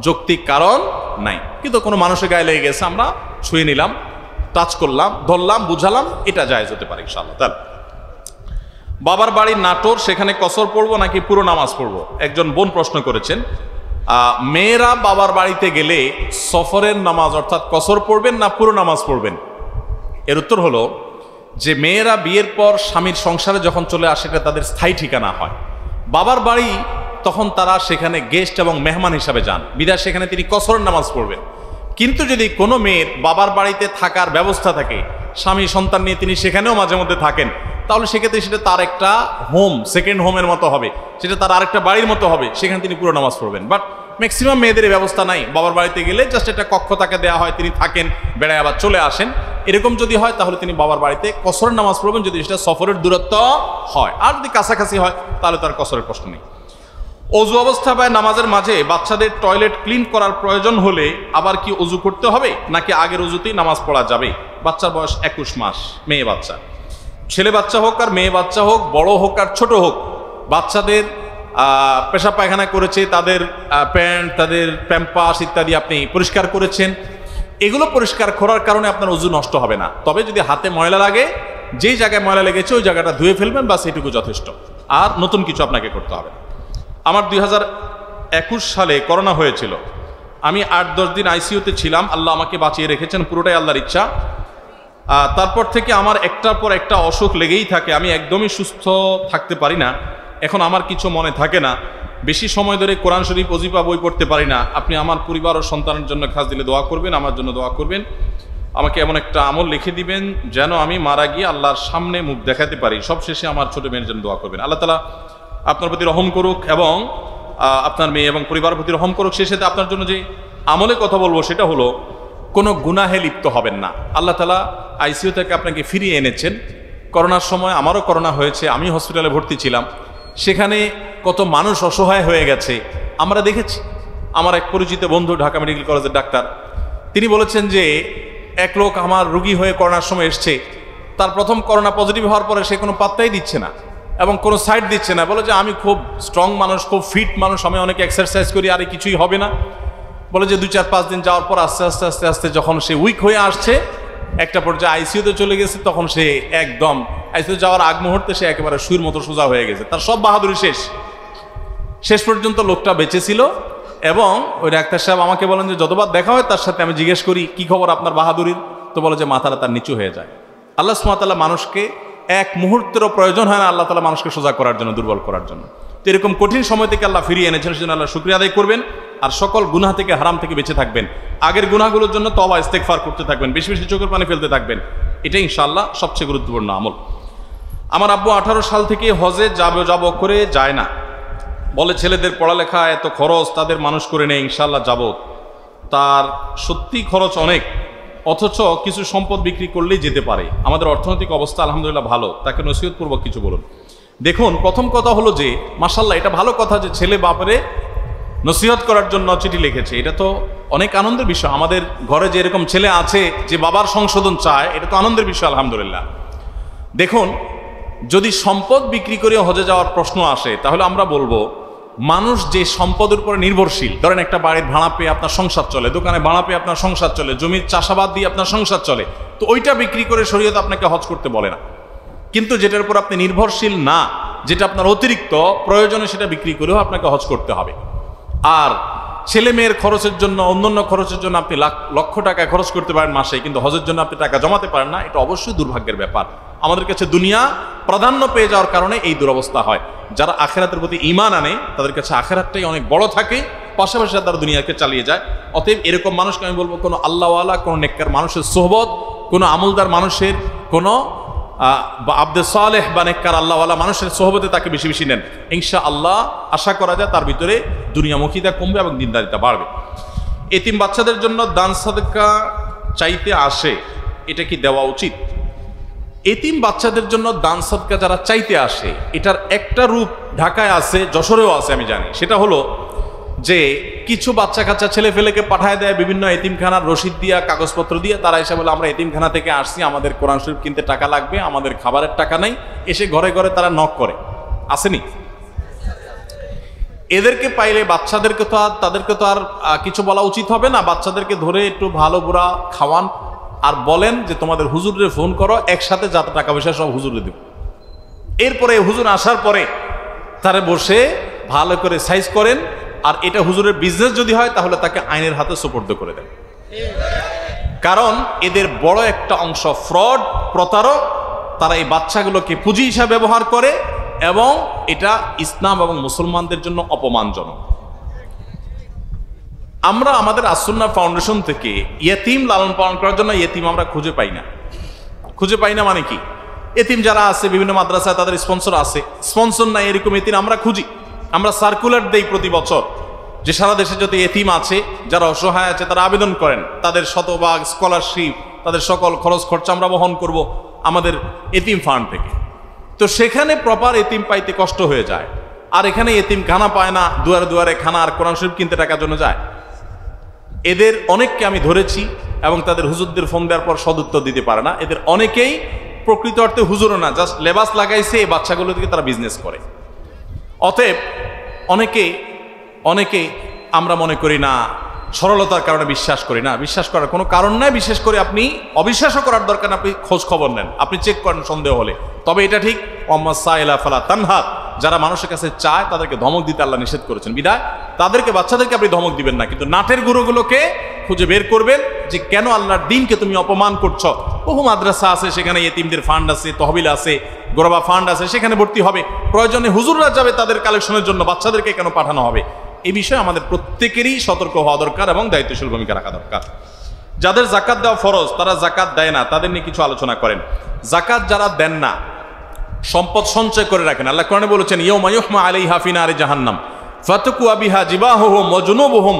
যৌক্তিক কারণ নাই। কিন্তু কোনো মানুষের গায়ে লেগে গেছে, আমরা ছুঁয়ে নিলাম, টাচ করলাম, ধরলাম, বুঝালাম, এটা জায়েজ হতে পারে ইনশাআল্লাহ। তাহলে বাবার বাড়ি নাটোর, সেখানে কসর পড়বো নাকি পুরো নামাজ পড়বো? একজন বোন প্রশ্ন করেছেন, মেয়েরা বাবার বাড়িতে গেলে সফরের নামাজ অর্থাৎ কসর পড়বেন না পুরো নামাজ পড়বেন? এর উত্তর হলো যে মেয়েরা বিয়ের পর স্বামীর সংসারে যখন চলে আসে, এটা তাদের স্থায়ী ঠিকানা হয়। বাবার বাড়ি তখন তারা সেখানে গেস্ট এবং মেহমান হিসাবে যান, বিধায় সেখানে তিনি কসরের নামাজ পড়বেন। কিন্তু যদি কোনো মেয়ের বাবার বাড়িতে থাকার ব্যবস্থা থাকে, স্বামী সন্তান নিয়ে তিনি সেখানেও মাঝে মধ্যে থাকেন, তাহলে সেক্ষেত্রে সেটা তার একটা হোম, সেকেন্ড হোমের মতো হবে, সেটা তার আরেকটা বাড়ির মতো হবে, সেখানে তিনি পুরো নামাজ পড়বেন। বাট ম্যাক্সিমাম মেয়েদের এই ব্যবস্থা নাই, বাবার বাড়িতে গেলে জাস্ট একটা কক্ষ তাকে দেওয়া হয়, তিনি থাকেন, বেড়ায় আবার চলে আসেন। এরকম যদি হয় তাহলে তিনি বাবার বাড়িতে কসরের নামাজ পড়বেন, যদি সেটা সফরের দূরত্ব হয়। আর যদি কাছাকাছি হয় তাহলে তার কসরের প্রশ্ন নেই। অজু অবস্থা বা নামাজের মাঝে বাচ্চাদের টয়লেট ক্লিন করার প্রয়োজন হলে আবার কি অজু করতে হবে, নাকি আগের অজুতেই নামাজ পড়া যাবে? বাচ্চার বয়স 21 মাস, মেয়ে বাচ্চা। ছেলে বাচ্চা হোক আর মেয়ে বাচ্চা হোক, বড় হোক আর ছোট হোক, বাচ্চাদের পেশাব পায়খানা করেছে, তাদের প্যান্ট, তাদের প্যাম্পাস ইত্যাদি আপনি পরিষ্কার করেছেন, এগুলো পরিষ্কার করার কারণে আপনার অজু নষ্ট হবে না। তবে যদি হাতে ময়লা লাগে, যেই জায়গায় ময়লা লেগেছে ওই জায়গাটা ধুয়ে ফেলবেন, বাস এটুকু যথেষ্ট, আর নতুন কিছু আপনাকে করতে হবে। আমার 2021 সালে করোনা হয়েছিল, আমি 8-10 দিন আইসিইউতে ছিলাম, আল্লাহ আমাকে বাঁচিয়ে রেখেছেন, পুরোটাই আল্লাহর ইচ্ছা। তারপর থেকে আমার একটার পর একটা অসুখ লেগেই থাকে, আমি একদমই সুস্থ থাকতে পারি না। এখন আমার কিছু মনে থাকে না, বেশি সময় ধরে কোরআন শরীফ ওজিফা বই পড়তে পারি না। আপনি আমার পরিবার ও সন্তানের জন্য খাস দিলে দোয়া করবেন, আমার জন্য দোয়া করবেন। আমাকে এমন একটা আমল লিখে দিবেন যেন আমি মারা গিয়ে আল্লাহর সামনে মুখ দেখাতে পারি। সবশেষে আমার ছোট মেয়ের জন্য দোয়া করবেন। আল্লাহ তাআলা আপনার প্রতি রহম করুক এবং আপনার মেয়ে এবং পরিবার প্রতি রহম করুক। সেই সাথে আপনার জন্য যে আমলে কথা বলবো সেটা হলো, কোনো গুনাহে লিপ্ত হবেন না। আল্লাহ তাআলা আইসিইউ থেকে আপনাকে ফিরিয়ে এনেছেন। করোনার সময় আমারও করোনা হয়েছে, আমি হসপিটালে ভর্তি ছিলাম, সেখানে কত মানুষ অসহায় হয়ে গেছে আমরা দেখেছি। আমার এক পরিচিত বন্ধু ঢাকা মেডিকেল কলেজের ডাক্তার, তিনি বলেছেন যে এক লোক আমার রুগী হয়ে করোনার সময় এসছে, তার প্রথম করোনা পজিটিভ হওয়ার পরে সে কোনো পাত্তাই দিচ্ছে না এবং কোনো সাইড দিচ্ছে না, বলে যে আমি খুব স্ট্রং মানুষ, খুব ফিট মানুষ, আমি অনেক এক্সারসাইজ করি, আর কিছুই হবে না। বলে যে 2-4-5 দিন যাওয়ার পর আস্তে আস্তে আস্তে আস্তে যখন সে উইক হয়ে আসছে, একটা পর্যায়ে আইসিইউতে চলে গেছে, তখন সে একদম আইসিইউ যাওয়ার আগ মুহূর্তে সে একেবারে সুইর মতো সোজা হয়ে গেছে, তার সব বাহাদুরি শেষ। শেষ পর্যন্ত লোকটা বেঁচে ছিল এবং ওই ডাক্তার সাহেব আমাকে বলেন যে যতবার দেখা হয় তার সাথে আমি জিজ্ঞেস করি কি খবর আপনার বাহাদুরির, তো বলে যে মাথাটা তার নিচু হয়ে যায়। আল্লাহ সুবহানাহু ওয়া তাআলা মানুষকে এক মুহূর্তেরও প্রয়োজন হয় না আল্লাহ তাআলা মানুষকে সোজা করার জন্য, দুর্বল করার জন্য। তো এরকম কঠিন সময় থেকে আল্লাহ ফিরিয়ে এনেছেন, সেজন্য আল্লাহ শুকরিয়া আদায় করবেন আর সকল গুনাহ থেকে, হারাম থেকে বেঁচে থাকবেন। আগের গুনাহগুলোর জন্য তওবা ইস্তেগফার করতে থাকবেন, বেশি বেশি চোখের পানি ফেলতে থাকবেন। এটা ইনশাআল্লাহ সবচেয়ে গুরুত্বপূর্ণ আমল। আমার আব্বু 18 সাল থেকে হজে যাব করে যায় না, বলে ছেলেদের পড়ালেখা এত খরচ, তাদের মানুষ করে নেই, ইনশাআল্লাহ যাব। তার সত্যি খরচ অনেক, অথচ কিছু সম্পদ বিক্রি করলেই যেতে পারে। আমাদের অর্থনৈতিক অবস্থা আলহামদুলিল্লাহ ভালো, তাকে নসিহতপূর্বক কিছু বলুন। দেখুন, প্রথম কথা হলো যে মাশাআল্লাহ এটা ভালো কথা যে ছেলে বাপরে নসিহত করার জন্য চিঠি লিখেছে, এটা তো অনেক আনন্দের বিষয়। আমাদের ঘরে যে এরকম ছেলে আছে যে বাবার সংশোধন চায়, এটা তো আনন্দের বিষয় আলহামদুলিল্লাহ। দেখুন, যদি সম্পদ বিক্রি করে হজে যাওয়ার প্রশ্ন আসে তাহলে আমরা বলবো মানুষ যে সম্পদের উপর নির্ভরশীল, ধরেন একটা বাড়ির ভাড়া পেয়ে আপনার সংসার চলে, দোকানে ভাড়া পেয়ে আপনার সংসার চলে, জমির চাষাবাদ দিয়ে আপনার সংসার চলে, তো ওইটা বিক্রি করে শরীয়ত আপনাকে হজ করতে বলে না। কিন্তু যেটার উপর আপনি নির্ভরশীল না, যেটা আপনার অতিরিক্ত প্রয়োজনে, সেটা বিক্রি করেও আপনাকে হজ করতে হবে। আর ছেলে মেয়ের খরচের জন্য, অন্যান্য খরচের জন্য আপনি লক্ষ টাকা খরচ করতে পারেন মাসে, কিন্তু হজের জন্য আপনি টাকা জমাতে পারেন না, এটা অবশ্যই দুর্ভাগ্যের ব্যাপার। আমাদের কাছে দুনিয়া প্রাধান্য পেয়ে যাওয়ার কারণে এই দুরবস্থা হয়। যারা আখিরাতের প্রতি ঈমান আনে তাদের কাছে আখিরাতটাই অনেক বড় থাকে, পাশাপাশি তারা দুনিয়াকে চালিয়ে যায়। অতএব এরকম মানুষকে আমি বলবো, কোনো আল্লাহওয়ালা, কোনো নেককার মানুষের সোহবত, কোনো আমলদার মানুষের, কোনো আব্দে সালেহ বা নেককার আল্লাহওয়ালা মানুষের সোহবতে তাকে বেশি বেশি নেন, ইনশাআল্লাহ আশা করা যায় তার ভিতরে দুনিয়ামুখিতা কমবে এবং দিনদারিতা বাড়বে। এতিম বাচ্চাদের জন্য দান সাদকা চাইতে আসে, এটা কি দেওয়া উচিত? এতিম বাচ্চাদের জন্য দান সাদকা যারা চাইতে আসে, এটার একটা রূপ ঢাকায় আছে, যশোরেও আছে আমি জানি। সেটা হলো যে কিছু বাচ্চা কাচ্চা ছেলে ফেলেকে পাঠায় দেয় বিভিন্ন এতিমখানার রসিদ দিয়া, কাগজপত্র দিয়ে, তারা এসে বলে আমরা এতিমখানা থেকে আসছি, আমাদের কোরআন শরীফ কিনতে টাকা লাগবে, আমাদের খাবারের টাকা নাই। এসে ঘরে ঘরে তারা নক করে, আসেনি? এদেরকে পাইলে বাচ্চাদেরকে তো আর, তাদেরকে তো আর কিছু বলা উচিত হবে না। বাচ্চাদেরকে ধরে একটু ভালো বুড়া খাওয়ান আর বলেন যে তোমাদের হুজুরে ফোন করো, একসাথে যত টাকা পয়সা সব হুজুরে দেব। এরপরে হুজুর আসার পরে তারা বসে ভালো করে সাইজ করেন, আর এটা হুজুরের বিজনেস যদি হয় তাহলে তাকে আইনের হাতে সুপর্দ করে দেন। কারণ এদের বড় একটা অংশ ফ্রড, প্রতারক। তারা এই বাচ্চাগুলোকে পুঁজি হিসাবে ব্যবহার করে এবং এটা ইসলাম এবং মুসলমানদের জন্য অপমানজনক। আমরা আমাদের আসুন্নাহ ফাউন্ডেশন থেকে ইয়েতিম লালন পালন করার জন্য ইয়েতিম আমরা খুঁজে পাই না। খুঁজে পাই না মানে কি? এতিম যারা আছে বিভিন্ন মাদ্রাসায় তাদের স্পন্সর আছে, স্পন্সর নাই এরকম এতিম আমরা খুঁজি। আমরা সার্কুলার দেই প্রতি বছর যে সারা দেশে যত এতিম আছে, যারা অসহায় আছে, তারা আবেদন করেন, তাদের শতভাগ স্কলারশিপ, তাদের সকল খরচ খরচা আমরা বহন করব আমাদের এতিম ফান্ড থেকে। তো সেখানে প্রপার এতিম পাইতে কষ্ট হয়ে যায়, আর এখানে এতিম খানা পায় না, দুয়ারে দুয়ারে খানা আর কোরআন শরীফ কিনতে টাকার জন্য যায়। এদের অনেককে আমি ধরেছি এবং তাদের হুজুরদের ফোন দেওয়ার পর সদুত্তর দিতে পারে না। এদের অনেকেই প্রকৃত অর্থে হুজুরও না, জাস্ট লেবাস লাগাইছে, এই বাচ্চাগুলো থেকে তারা বিজনেস করে। অতএব অনেকে আমরা মনে করি না, সরলতার কারণে বিশ্বাস করি না। বিশ্বাস করার কোনো কারণ নাই, বিশেষ করে আপনি অবিশ্বাসও করার দরকার না, আপনি খোঁজ খবর নেন, আপনি চেক করেন সন্দেহ হলে। তবে এটা ঠিক, ওয়াম্মা সাইলা ফালা তানহার, যারা মানুষের কাছে চায় তাদেরকে ধমক দিতে আল্লাহ নিষেধ করেছেন, বিধায় তাদেরকে, বাচ্চাদেরকে আপনি ধমক দিবেন না, কিন্তু নাটের গুরুগুলোকে খুঁজে বের করবেন যে কেন আল্লাহর দ্বীনকে তুমি অপমান করছো। বহু মাদ্রাসা আছে, সেখানে এতিমদের ফান্ড আছে, তহবিল আছে, গোরবা ফান্ড আছে, সেখানে ভর্তি হবে, প্রয়োজনে হুজুররা যাবে তাদের কালেকশনের জন্য, বাচ্চাদেরকে কেন পাঠানো হবে? এই বিষয়ে আমাদের প্রত্যেকেরই সতর্ক হওয়া দরকার এবং দায়িত্বশীল ভূমিকা রাখা দরকার। যাদের জাকাত দেওয়া ফরজ তারা জাকাত দেয় না, তাদের নিয়ে কিছু আলোচনা করেন। জাকাত যারা দেন না, সম্পদ সঞ্চয় করে রাখেন, আল্লাহ কোরআনে বলেছেন ইয়াউমা ইউহমা আলাইহা ফি নারি জাহান্নাম ফাতাকুয়া বিহা জিবাহুহুম ওয়া জুনুবুহুম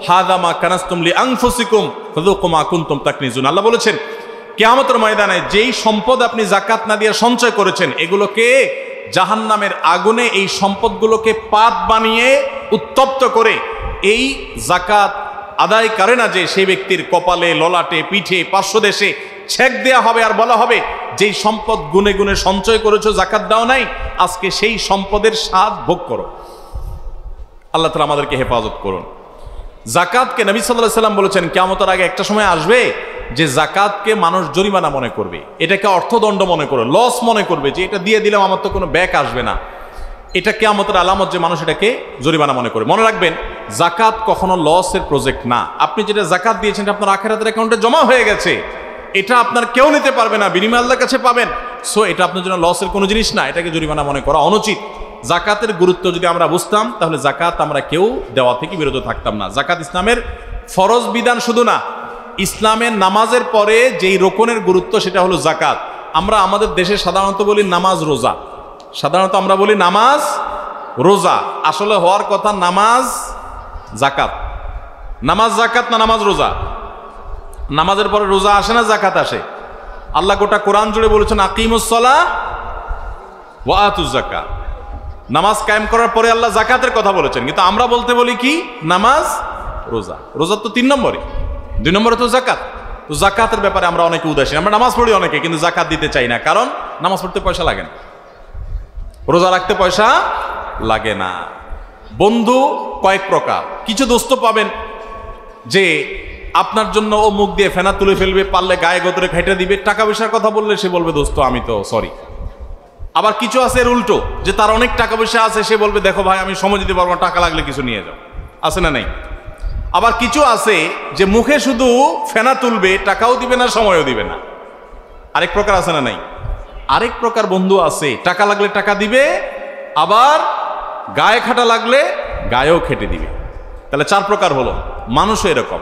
হাযা মা কানাসতুম লিআনফুসিকুম ফাযুকু মা কুনতুম তাকনিজুন। আল্লাহ বলেছেন কিয়ামতের ময়দানে যেই সম্পদ আপনি জাকাত না দিয়ে সঞ্চয় করেছেন, এগুলোকে জাহান্নামের আগুনে, এই সম্পদগুলোকে পাত বানিয়ে উত্তপ্ত করে এই জাকাত আদায় করে না যে সেই ব্যক্তির কপালে, ললাটে, পিঠে, পার্শ্বদেশে ছেক দেয়া হবে, আর বলা হবে যেই সম্পদ গুনে গুনে সঞ্চয় করেছো, জাকাত দাও নাই, আজকে সেই সম্পদের স্বাদ ভোগ করো। আল্লাহ তাআলা আমাদেরকে হেফাজত করুন। জাকাতকে নবী সাল্লাল্লাহু আলাইহি সাল্লাম বলেছেন কিয়ামতের আগে একটা সময় আসবে যে জাকাতকে মানুষ জরিমানা মনে করবে, এটাকে অর্থদণ্ড মনে করবে, লস মনে করবে, যে এটা দিয়ে দিলাম আমার তো কোনো ব্যাক আসবে না। এটা কিয়ামতের আলামত যে মানুষ এটাকে জরিমানা মনে করে। মনে রাখবেন, জাকাত কখনো লসের প্রজেক্ট না। আপনি যেটা জাকাত দিয়েছেন আপনার আখিরাতের অ্যাকাউন্টে জমা হয়ে গেছে, এটা আপনার কেউ নিতে পারবে না, বিনিময় আল্লাহর কাছে পাবেন। সো এটা আপনার জন্য লসের কোনো জিনিস না, এটাকে জরিমানা মনে করা অনুচিত। জাকাতের গুরুত্ব যদি আমরা বুঝতাম তাহলে জাকাত আমরা কেউ দেওয়া থেকে বিরত থাকতাম না। জাকাত ইসলামের ফরজ বিধান শুধু না, ইসলামের নামাজের পরে যেই রোকনের গুরুত্ব সেটা হলো জাকাত। আমরা আমাদের দেশে সাধারণত বলি নামাজ রোজা, সাধারণত আমরা বলি নামাজ রোজা, আসলে হওয়ার কথা নামাজ জাকাত। নামাজ জাকাত না নামাজ রোজা? নামাজের পরে রোজা আসে না জাকাত আসে? আল্লাহ গোটা কোরআন জুড়ে বলেছেন আকিমুস সালাহ ওয়া আতুজ যাকাত। নামাজ কায়েম করার পরে আল্লাহ জাকাতের কথা বলেছেন, কিন্তু আমরা বলতে বলি কি নামাজ রোজা। রোজা তো 3 নম্বরে, 2 নম্বরে তো জাকাত। তো জাকাতের ব্যাপারে আমরা অনেকে উদাসীন। আমরা নামাজ পড়ি অনেকে, কিন্তু জাকাত দিতে চাই না, কারণ নামাজ পড়তে পয়সা লাগে না, রোজা রাখতে পয়সা লাগে না। বন্ধু কয়েক প্রকার। কিছু দোস্ত পাবেন যে আপনার জন্য ও মুখ দিয়ে ফেনা তুলে ফেলবে, পারলে গায়ে গতরে খাইটা দিবে, টাকা পয়সার কথা বললে সে বলবে দোস্ত আমি তো সরি। আবার কিছু আছে এর উল্টো, যে তার অনেক টাকা পয়সা আছে, সে বলবে দেখো ভাই আমি সময় দিতে পারবো না, টাকা লাগলে কিছু নিয়ে যাও। আছে না নাই? আবার কিছু আছে যে মুখে শুধু ফেনা তুলবে, টাকাও দিবে না, সময়ও দিবে না। আরেক প্রকার আছে না নাই? আরেক প্রকার বন্ধু আছে, টাকা লাগলে টাকা দিবে, আবার গায়ে খাটা লাগলে গায়েও খেটে দিবে। তাহলে 4 প্রকার হলো। মানুষও এরকম,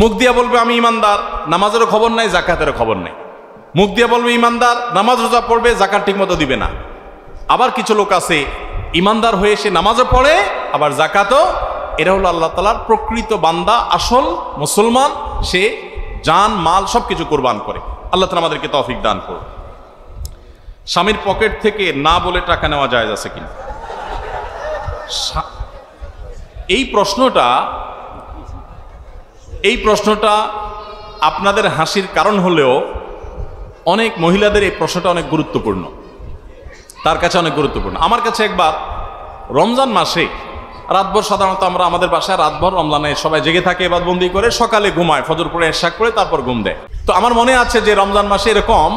মুখ দিয়া বলবে আমি ইমানদার, নামাজেরও খবর নাই, জাকাতেরও খবর নাই। মুখ দিয়া বলবে ইমানদার, নামাজ রোজা পড়বে, জাকাত ঠিক মতো দিবে না। আবার কিছু লোক আছে ইমানদার হয়ে সে নামাজও পড়ে আবার জাকাতও। এরা হলো আল্লাহ তাআলার প্রকৃত বান্দা, আসল মুসলমান। সে জান মাল সবকিছু কোরবান করে। আল্লাহ তাআলা আমাদেরকে তৌফিক দান করুন। স্বামীর পকেট থেকে না বলে টাকা নেওয়া জায়েজ আছে কিনা? এই প্রশ্নটা আপনাদের হাসির কারণ হলেও অনেক মহিলাদের এই প্রশ্নটা অনেক গুরুত্বপূর্ণ, তার কাছে অনেক গুরুত্বপূর্ণ। আমার কাছে একবার রমজান মাসে রাতভর, সাধারণত আমরা আমাদের বাসায় রাতভর রমজানে সবাই জেগে থাকে, ইবাদতবন্দি করে, সকালে ঘুমায়, ফজর পড়ে ইশাক করে তারপর ঘুম দেয়। তো আমার মনে আছে যে রমজান মাসে এরকম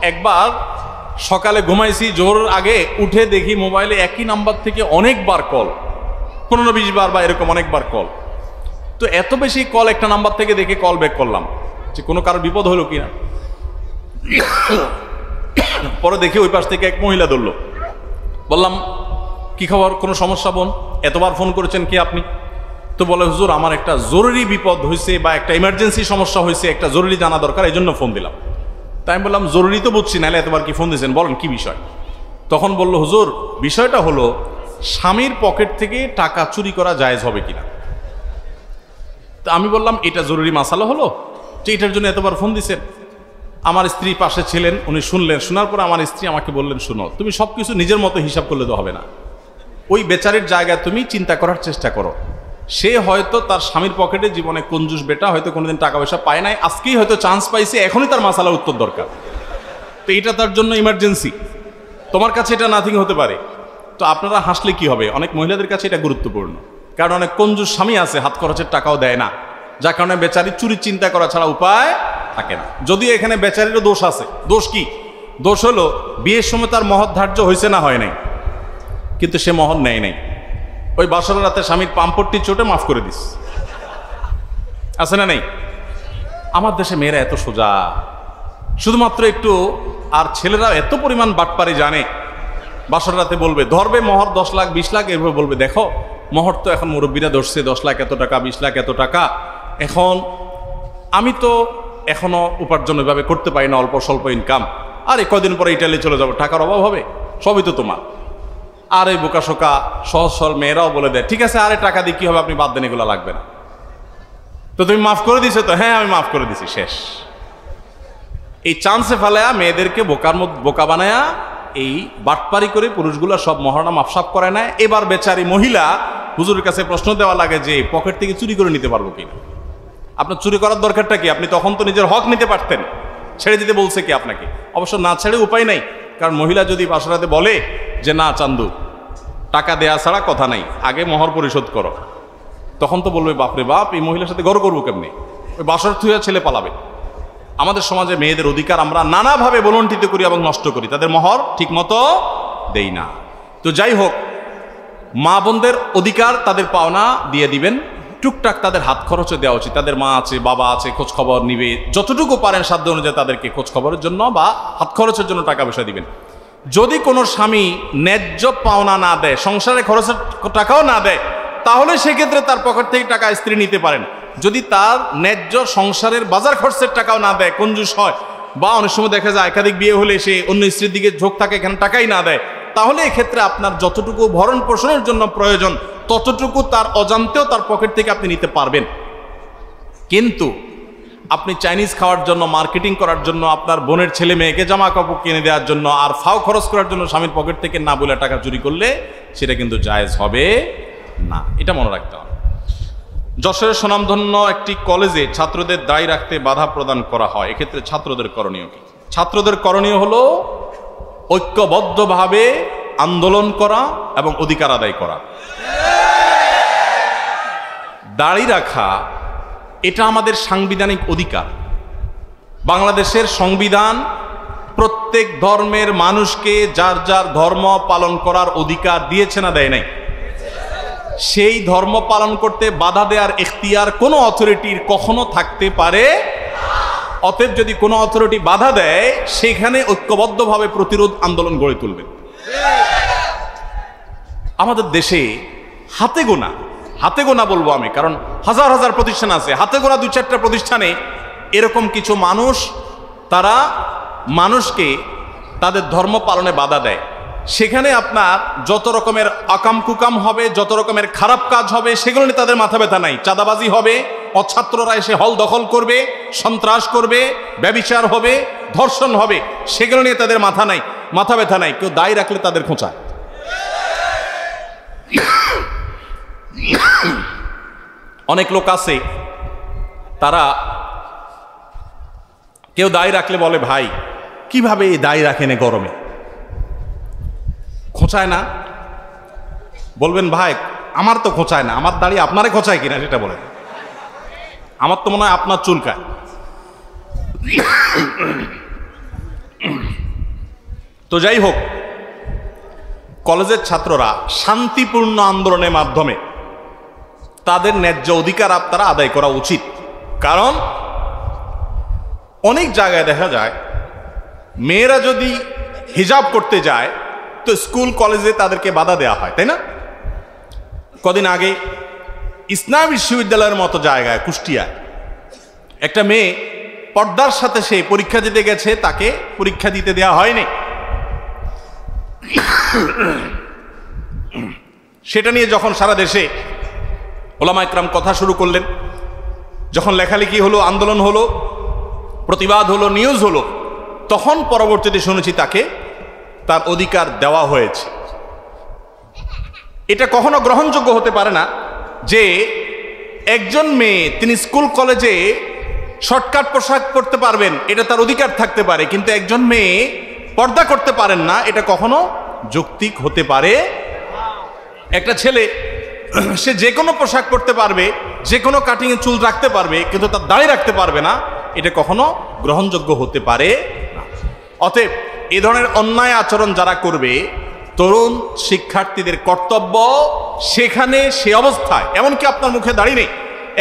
একবার সকালে ঘুমাইছি, জোহরের আগে উঠে দেখি মোবাইলে একই নাম্বার থেকে অনেকবার কল, 15-20 বার বা এরকম অনেকবার কল। তো এত বেশি কল একটা নাম্বার থেকে দেখে কল ব্যাক করলাম যে কোনো কারো বিপদ হলো কিনা। পরে দেখি ওই পাশ থেকে এক মহিলা ধরলো। বললাম কি খবর, কোনো সমস্যা বোন, এতবার ফোন করেছেন কি আপনি? তো বলে হুজুর আমার একটা জরুরি বিপদ হয়েছে বা একটা ইমার্জেন্সি সমস্যা হয়েছে, একটা জরুরি জানা দরকার, এই জন্য ফোন দিলাম। তাই আমি বললাম জরুরি তো বুঝছি, নাহলে এতবার কি ফোন দিয়েছেন, বলেন কি বিষয়। তখন বলল হুজুর বিষয়টা হলো স্বামীর পকেট থেকে টাকা চুরি করা জায়েজ হবে কিনা। তা আমি বললাম এটা জরুরি মাসালা হলো যে এটার জন্য এতবার ফোন দিছেন। আমার স্ত্রী পাশে ছিলেন, উনি শুনলেন। শোনার পর আমার স্ত্রী আমাকে বললেন শুনো, তুমি সবকিছু নিজের মতো হিসাব করলে তো হবে না, ওই বেচারির জায়গায় তুমি চিন্তা করার চেষ্টা করো। সে হয়তো তার স্বামীর পকেটে জীবনে কঞ্জুস বেটা, হয়তো কোনোদিন টাকা পয়সা পায় নাই, আজকেই হয়তো চান্স পাইছে, এখনই তার মাসালা উত্তর দরকার। তো এটা তার জন্য ইমার্জেন্সি, তোমার কাছে এটা নাথিং হতে পারে। তো আপনারা হাসলে কি হবে, অনেক মহিলাদের কাছে এটা গুরুত্বপূর্ণ, কারণ অনেক কঞ্জুস স্বামী আছে, হাত খরচের টাকাও দেয় না, যার কারণে বেচারি চুরির চিন্তা করা ছাড়া উপায় থাকে না। যদিও এখানে বেচারিরও দোষ আছে। দোষ কি? দোষ হলো বিয়ের সময় তার মহর ধার্য হয়েছে না হয় নাই, কিন্তু সে মহর নেয় নাই। ওই বাসর রাতে স্বামীর পাম্পট্টি চোটে মাফ করে দিস, আছে না নেই? আমার দেশে মেয়েরা এত সোজা, শুধুমাত্র একটু। আর ছেলেরা এত পরিমাণ বাটপারি জানে, বাসর রাতে বলবে ধরবে মোহর 10 লাখ 20 লাখ, এরপর বলবে দেখো মোহর তো এখন মুরব্বীরা ধরছে 10 লাখ এত টাকা, 20 লাখ এত টাকা, এখন আমি তো এখনো উপার্জন ওইভাবে করতে পারি না, অল্প স্বল্প ইনকাম, আর কয়দিন পরে ইটালি চলে যাবো, টাকার অভাব হবে, সবই তো তোমার। আর এই বোকাশোকা সহজ সরল মেয়েরাও বলে দেয় ঠিক আছে আরে টাকা দিয়ে কি হবে, আপনি বাদ দেন, এগুলো লাগবে না। তো তুমি মাফ করে দিছো তো? হ্যাঁ আমি মাফ করে দিছি, শেষ। এই চান্সে ফেলায়া মেয়েদেরকে বোকা বানায়া এই বাটপারি করে পুরুষগুলো সব মহারণা মাফসাফ করে নেয়। এবার বেচারি মহিলা হুজুরের কাছে প্রশ্ন দেওয়া লাগে যে পকেট থেকে চুরি করে নিতে পারবো কিনা। আপনার চুরি করার দরকারটা কি? আপনি তখন তো নিজের হক নিতে পারতেন, ছেড়ে দিতে বলছে কি আপনাকে? অবশ্য না ছেড়ে উপায় নাই, কারণ মহিলা যদি বাসরাতে বলে যে না চান্দু টাকা দেয়া ছাড়া কথা নাই, আগে মোহর পরিশোধ করো, তখন তো বলবে বাপরে বাপ এই মহিলার সাথে গড় করবো কেমনি, ওই বাসর থুয়া ছেলে পালাবে। আমাদের সমাজে মেয়েদের অধিকার আমরা নানাভাবে বলণ্ঠিত করি এবং নষ্ট করি, তাদের মোহর ঠিক মতো দেই না। তো যাই হোক, মা বোনদের অধিকার তাদের পাওনা দিয়ে দিবেন, টুকটাক তাদের হাত খরচে দেওয়া উচিত। তাদের মা আছে, বাবা আছে, খোঁজ খবর নিবে, যতটুকু পারেন সাধ্য অনুযায়ী তাদেরকে খোঁজ খবরের জন্য বা হাত খরচের জন্য টাকা পয়সা দিবেন। যদি কোনো স্বামী ন্যায্য পাওনা না দেয়, সংসারে খরচের টাকাও না দেয়, তাহলে সেক্ষেত্রে তার পকেট থেকে টাকা স্ত্রী নিতে পারেন। যদি তার ন্যায্য সংসারের বাজার খরচের টাকাও না দেয়, কঞ্জুস হয়, বা অনেক সময় দেখা যায় একাধিক বিয়ে হলে সে অন্য স্ত্রীর দিকে ঝোঁক থাকে, এখানে টাকাই না দেয়, তাহলে এক্ষেত্রে আপনার যতটুকু ভরণ পোষণের জন্য প্রয়োজন ততটুকু তার অজান্তেও তার পকেট থেকে আপনি নিতে পারবেন। কিন্তু আপনি চাইনিজ খাওয়ার জন্য, মার্কেটিং করার জন্য, আপনার বোনের ছেলে মেয়েকে জামা কাপড় কিনে দেওয়ার জন্য আর ফাও খরচ করার জন্য স্বামীর পকেট থেকে না বলে টাকা চুরি করলে সেটা কিন্তু জায়েজ হবে না, এটা মনে রাখতে হবে। যশোরের সুনামধন্য একটি কলেজে ছাত্রদের দায়ী রাখতে বাধা প্রদান করা হয়, এক্ষেত্রে ছাত্রদের করণীয় কি? ছাত্রদের করণীয় হলো ঐক্যবদ্ধভাবে আন্দোলন করা এবং অধিকার আদায় করা। দাড়ি রাখা এটা আমাদের সাংবিধানিক অধিকার। বাংলাদেশের সংবিধান প্রত্যেক ধর্মের মানুষকে যার যার ধর্ম পালন করার অধিকার দিয়েছে না দেয় নাই? সেই ধর্ম পালন করতে বাধা দেওয়ার এখতিয়ার কোনো অথরিটির কখনো থাকতে পারে। অতএব যদি কোনো অথরিটি বাধা দেয়, সেখানে ঐক্যবদ্ধভাবে প্রতিরোধ আন্দোলন গড়ে তুলবেন। আমাদের দেশে হাতে গোনা বলবো আমি, কারণ হাজার হাজার প্রতিষ্ঠান আছে, হাতে গোনা 2-4টা প্রতিষ্ঠানে এরকম কিছু মানুষ, তারা মানুষকে তাদের ধর্ম পালনে বাধা দেয়। সেখানে আপনার যত রকমের আকাম কুকাম হবে, যত রকমের খারাপ কাজ হবে, সেগুলো নিয়ে তাদের মাথা ব্যথা নাই। চাঁদাবাজি হবে, অছাত্ররা এসে হল দখল করবে, সন্ত্রাস করবে, ব্যভিচার হবে, ধর্ষণ হবে, সেগুলো নিয়ে তাদের মাথা ব্যথা নাই। কেউ দায়ী রাখলে তাদের খোঁচায়। অনেক লোক আছে, তারা কেউ দায়ী রাখলে বলে, ভাই কিভাবে এই দায়ী রাখেন গরমে, খোঁচায় না? বলবেন ভাই আমার তো খোঁচায় না, আমার দাড়ি আপনারে খোঁচায় কিনা সেটা বলেন। আমার তো মনে হয় আপনার চুলকায়। তো যাই হোক, কলেজের ছাত্ররা শান্তিপূর্ণ আন্দোলনের মাধ্যমে তাদের ন্যায্য অধিকার তারা আদায় করা উচিত। কারণ অনেক জায়গায় দেখা যায় মেয়েরা যদি হিজাব করতে যায় তো স্কুল কলেজে তাদেরকে বাধা দেওয়া হয়, তাই না? কদিন আগে ইসলাম বিশ্ববিদ্যালয়ের মতো জায়গায় কুষ্টিয়ায় একটা মেয়ে পর্দার সাথে সে পরীক্ষা দিতে গেছে, তাকে পরীক্ষা দিতে দেওয়া হয়নি। সেটা নিয়ে যখন সারা দেশে ওলামা ইকরাম কথা শুরু করলেন, যখন লেখালেখি হলো, আন্দোলন হলো, প্রতিবাদ হলো, নিউজ হলো, তখন পরবর্তীতে শুনেছি তাকে তার অধিকার দেওয়া হয়েছে। এটা কখনো গ্রহণযোগ্য হতে পারে না যে একজন মেয়ে তিনি স্কুল কলেজে শর্টকাট পোশাক পরতে পারবেন, এটা তার অধিকার থাকতে পারে, কিন্তু একজন মেয়ে পর্দা করতে পারেন না, এটা কখনো যৌক্তিক হতে পারে। একটা ছেলে সে যে কোনো পোশাক পরতে পারবে, যে কোনো কাটিংয়ে চুল রাখতে পারবে, কিন্তু তার দাড়ি রাখতে পারবে না, এটা কখনো গ্রহণযোগ্য হতে পারে না। অতএব এ ধরনের অন্যায় আচরণ যারা করবে, তরুণ শিক্ষার্থীদের কর্তব্য সেখানে সে অবস্থায়, এমনকি আপনার মুখে দাড়ি নেই,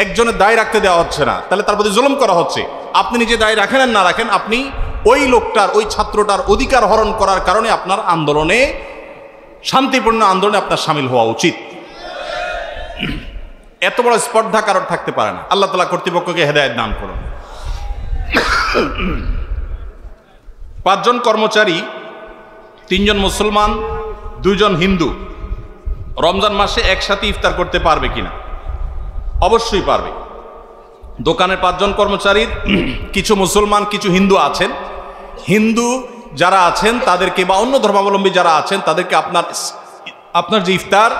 একজনের দায় রাখতে দেওয়া হচ্ছে না, তাহলে তার প্রতি জুলুম করা হচ্ছে। আপনি নিজে দায় রাখেন আর না রাখেন, আপনি ওই লোকটার, ওই ছাত্রটার অধিকার হরণ করার কারণে আপনার আন্দোলনে, শান্তিপূর্ণ আন্দোলনে আপনার সামিল হওয়া উচিত। এত বড় স্পর্ধা কারোর থাকতে পারে না। আল্লাহ তাআলা কর্তৃপক্ষকে হেদায়েত দান করুন। 5 জন কর্মচারী, 3 জন মুসলমান, 2 জন হিন্দু রমজান মাসে একসাথে ইফতার করতে পারবে কিনা? অবশ্যই পারবে। দোকানের 5 জন কর্মচারীর কিছু মুসলমান, কিছু হিন্দু আছেন। হিন্দু যারা আছেন তাদেরকে, বা অন্য ধর্মাবলম্বী যারা আছেন তাদেরকে আপনার যে ইফতার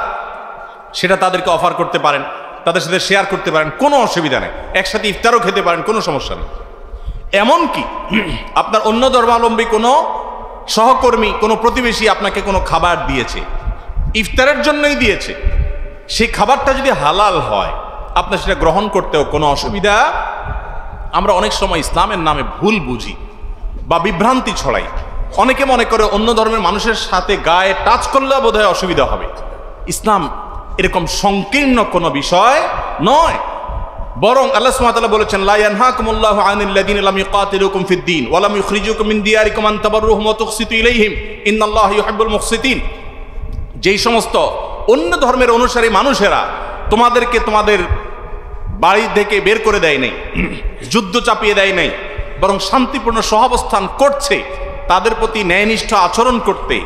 সেটা তাদেরকে অফার করতে পারেন, তাদের সাথে শেয়ার করতে পারেন, কোনো অসুবিধা নেই। একসাথে ইফতারও খেতে পারেন, কোনো সমস্যা নেই। এমনকি আপনার অন্য ধর্মাবলম্বী কোনো সহকর্মী, কোনো প্রতিবেশী আপনাকে কোনো খাবার দিয়েছে, ইফতারের জন্যই দিয়েছে, সেই খাবারটা যদি হালাল হয় আপনার সেটা গ্রহণ করতেও কোনো অসুবিধা। আমরা অনেক সময় ইসলামের নামে ভুল বুঝি বা বিভ্রান্তি ছড়াই। অনেকে মনে করে অন্য ধর্মের মানুষের সাথে গায়ে টাচ করলে বোধহয় অসুবিধা হবে। ইসলাম এরকম সংকীর্ণ কোনো বিষয় নয়, বরং আল্লাহ সুবহানাহু ওয়া তাআলা বলেছেন, লা ইয়ানহাকুমুল্লাহু আনিল লাযিনা লাম ইউকাতিলুকুম ফিদ-দীন ওয়া লাম ইখরিজুকুম মিন দিয়ারিকুম আন তাবাররুহুম ওয়া তুকসিতু ইলাইহিম ইন্নাল্লাহা ইউহিব্বুল মুকসিতিন। যেই সমস্ত অন্য ধর্মের অনুসারী মানুষেরা তোমাদেরকে তোমাদের বাড়ি থেকে বের করে দেয় নাই, যুদ্ধ চাপিয়ে দেয় নাই, বরং শান্তিপূর্ণ সহাবস্থান করছে, তাদের প্রতি ন্যায়নিষ্ঠ আচরণ করতে,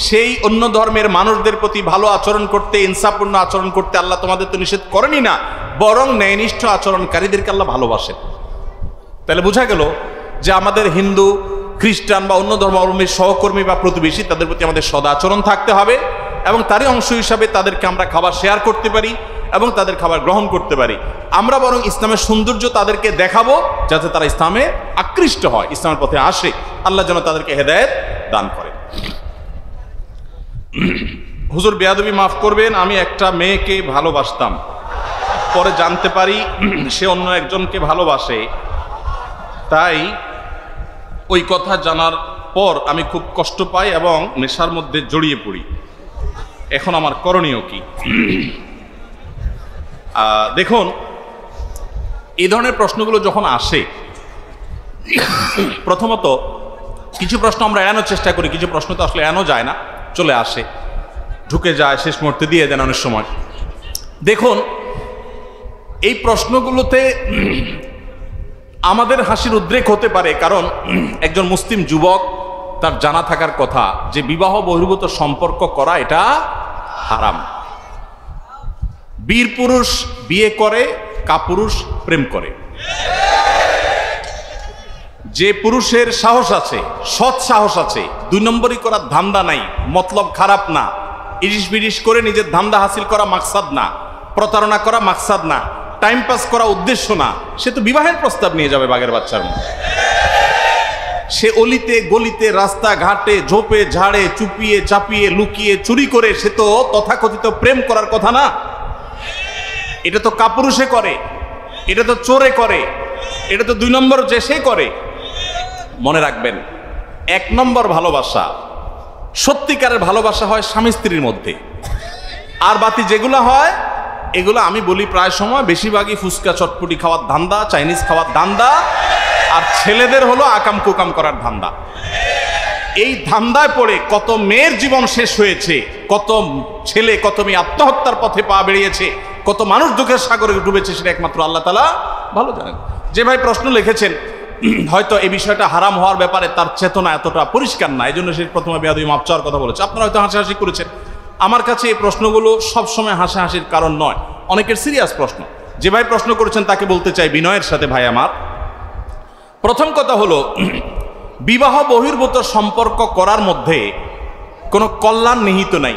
সেই অন্য ধর্মের মানুষদের প্রতি ভালো আচরণ করতে, ইনসাফপূর্ণ আচরণ করতে আল্লাহ তোমাদের তো নিষেধ করেনি না, বরং ন্যায়নিষ্ঠ আচরণকারীদেরকে আল্লাহ ভালোবাসেন। তাহলে বোঝা গেল যে আমাদের হিন্দু, খ্রিস্টান বা অন্য ধর্মাবলম্বীর সহকর্মী বা প্রতিবেশী, তাদের প্রতি আমাদের সদাচরণ থাকতে হবে এবং তারই অংশ হিসাবে তাদেরকে আমরা খাবার শেয়ার করতে পারি এবং তাদের খাবার গ্রহণ করতে পারি। আমরা বরং ইসলামের সৌন্দর্য তাদেরকে দেখাবো যাতে তারা ইসলামে আকৃষ্ট হয়, ইসলামের পথে আসে। আল্লাহ যেন তাদেরকে হেদায়েত দান করে। হুজুর বেয়াদবি মাফ করবেন, আমি একটা মেয়েকে ভালোবাসতাম, পরে জানতে পারি সে অন্য একজনকে ভালোবাসে, তাই ওই কথা জানার পর আমি খুব কষ্ট পাই এবং নেশার মধ্যে জড়িয়ে পড়ি। এখন আমার করণীয় কি? দেখুন, এই ধরনের প্রশ্নগুলো যখন আসে, প্রথমত কিছু প্রশ্ন আমরা এড়ানোর চেষ্টা করি, কিছু প্রশ্ন তো আসলে এড়ানো যায় না, চলে আসে, ঢুকে যায়, শেষ মুহূর্তে দিয়ে দেন অনেক সময়। দেখুন, এই প্রশ্নগুলোতে আমাদের হাসির উদ্রেক হতে পারে, কারণ একজন মুসলিম যুবক তার জানা থাকার কথা যে বিবাহ বহির্ভূত সম্পর্ক করা এটা হারাম। বীর পুরুষ বিয়ে করে, কাপুরুষ প্রেম করে। যে পুরুষের সাহস আছে, সৎ সাহস আছে, 2 নম্বরই করার ধান্দা নাই, মতলব খারাপ না, ইরিশ বিরিশ করে নিজের ধান্দা হাসিল করা মাকসাদ না, প্রতারণা করা মাকসাদ না, টাইম পাস করা উদ্দেশ্য না, সে তো বিবাহের প্রস্তাব নিয়ে যাবে বাঘের বাচ্চার মতো। সে অলিতে গলিতে, রাস্তা ঘাটে, ঝোপে ঝাড়ে, চুপিয়ে চাপিয়ে, লুকিয়ে, চুরি করে সে তো তথাকথিত প্রেম করার কথা না। এটা তো কাপুরুষে করে, এটা তো চোরে করে, এটা তো 2 নম্বর যে সে করে। মনে রাখবেন, 1 নম্বর ভালোবাসা, সত্যিকারের ভালোবাসা হয় স্বামী স্ত্রীর মধ্যে। আর বাতি যেগুলো হয়, এগুলো আমি বলি প্রায় সময় বেশিরভাগই ফুচকা চটপটি খাওয়ার ধান্দা, চাইনিজ খাওয়ার ধান্দা, আর ছেলেদের হলো আকাম কুকাম করার ধান্দা। এই ধান্দায় পড়ে কত মেয়ের জীবন শেষ হয়েছে, কত ছেলে, কত মেয়ে আত্মহত্যার পথে পা বেরিয়েছে, কত মানুষ দুঃখের সাগরে ডুবেছে, সেটা একমাত্র আল্লাহ তাআলা ভালো জানেন। যে ভাই প্রশ্ন লিখেছেন, হয়তো এই বিষয়টা হারাম হওয়ার ব্যাপারে তার চেতনা এতটা পরিষ্কার না, এই জন্য সে প্রথমে বেয়াদবি মাপ চাওয়ার কথা বলেছে। আপনারা হয়তো হাসাহাসি করেছেন। আমার কাছে এই প্রশ্নগুলো সবসময় হাসাহাসির কারণ নয়, অনেকের সিরিয়াস প্রশ্ন। যে ভাই প্রশ্ন করেছেন তাকে বলতে চাই বিনয়ের সাথে, ভাই আমার, প্রথম কথা হলো, বিবাহ বহির্ভূত সম্পর্ক করার মধ্যে কোনো কল্যাণ নিহিত নাই।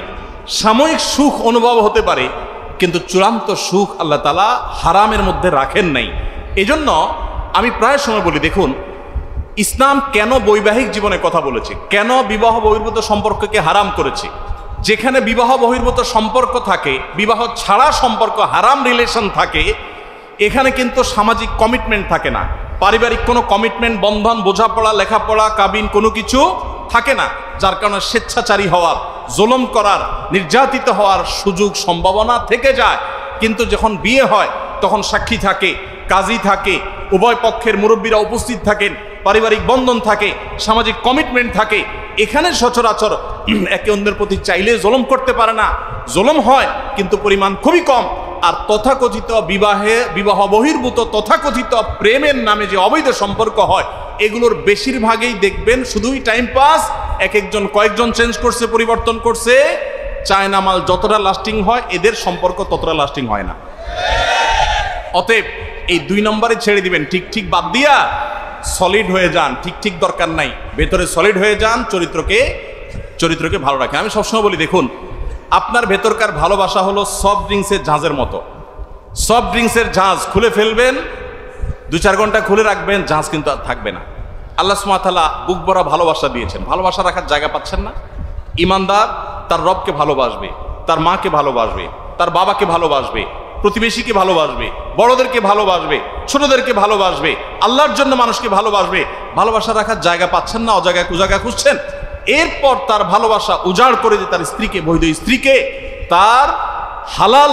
সাময়িক সুখ অনুভব হতে পারে, কিন্তু চূড়ান্ত সুখ আল্লাহ তাআলা হারামের মধ্যে রাখেন নাই। এজন্য আমি প্রায় সময় বলি, দেখুন, ইসলাম কেন বৈবাহিক জীবনে কথা বলেছে, কেন বিবাহ বহির্ভূত সম্পর্ককে হারাম করেছে। যেখানে বিবাহ বহির্ভূত সম্পর্ক থাকে, বিবাহ ছাড়া সম্পর্ক, হারাম রিলেশন থাকে, এখানে কিন্তু সামাজিক কমিটমেন্ট থাকে না, পারিবারিক কোনো কমিটমেন্ট, বন্ধন, বোঝাপড়া, লেখাপড়া, কাবিন কোনো কিছু থাকে না, যার কারণে স্বেচ্ছাচারী হওয়ার, জুলুম করার, নির্যাতিত হওয়ার সুযোগ সম্ভাবনা থেকে যায়। কিন্তু যখন বিয়ে হয় তখন সাক্ষী থাকে, কাজী থাকে, উভয় পক্ষের মুরব্বীরা উপস্থিত থাকেন, পারিবারিক বন্ধন থাকে, সামাজিক কমিটমেন্ট থাকে। এখানে সচরাচর একে অন্যের প্রতি চাইলে জুলুম করতে পারে না, জুলুম হয় কিন্তু পরিমাণ খুবই কম। আর তথাকথিত বিবাহ বহির্ভূত তথাকথিত প্রেমের নামে যে অবৈধ সম্পর্ক হয়, এগুলোর বেশিরভাগই দেখবেন শুধুই টাইম পাস। এক একজন কয়েকজন চেঞ্জ করছে, পরিবর্তন করছে। চায়না মাল যতটা লাস্টিং হয়, এদের সম্পর্ক ততটা লাস্টিং হয় না। অতএব এই 2 নম্বরে ছেড়ে দিবেন, ঠিক ঠিক বাদ দিয়া সলিড হয়ে যান। ঠিক ঠিক দরকার নাই, ভেতরে সলিড হয়ে যান, চরিত্রকে ভালো রাখেন। আমি সবসময় বলি, দেখুন, আপনার ভেতরকার ভালোবাসা হলো সফট ড্রিঙ্কসের জাহাজের মতো। সফট ড্রিঙ্কসের জাহাজ খুলে ফেলবেন, 2-4 ঘন্টা খুলে রাখবেন, জাহাজ কিন্তু আর থাকবে না। আল্লাহ সুবহানাহু ওয়া তাআলা বুক ভরা ভালোবাসা দিয়েছেন, ভালোবাসা রাখার জায়গা পাচ্ছেন না। ইমানদার তার রবকে ভালোবাসবে, তার মাকে ভালোবাসবে, তার বাবাকে ভালোবাসবে, প্রতিবেশীকে ভালোবাসবে, বড়দেরকে ভালোবাসবে, ছোটদেরকে ভালোবাসবে, আল্লাহর জন্য মানুষকে ভালোবাসবে। ভালোবাসা রাখার জায়গা পাচ্ছেন না, অজায়গায় কুজায়গা খুঁজছেন, এরপর তার ভালোবাসা উজাড় করে দিয়ে তার স্ত্রীকে, বৈধ স্ত্রীকে, তার হালাল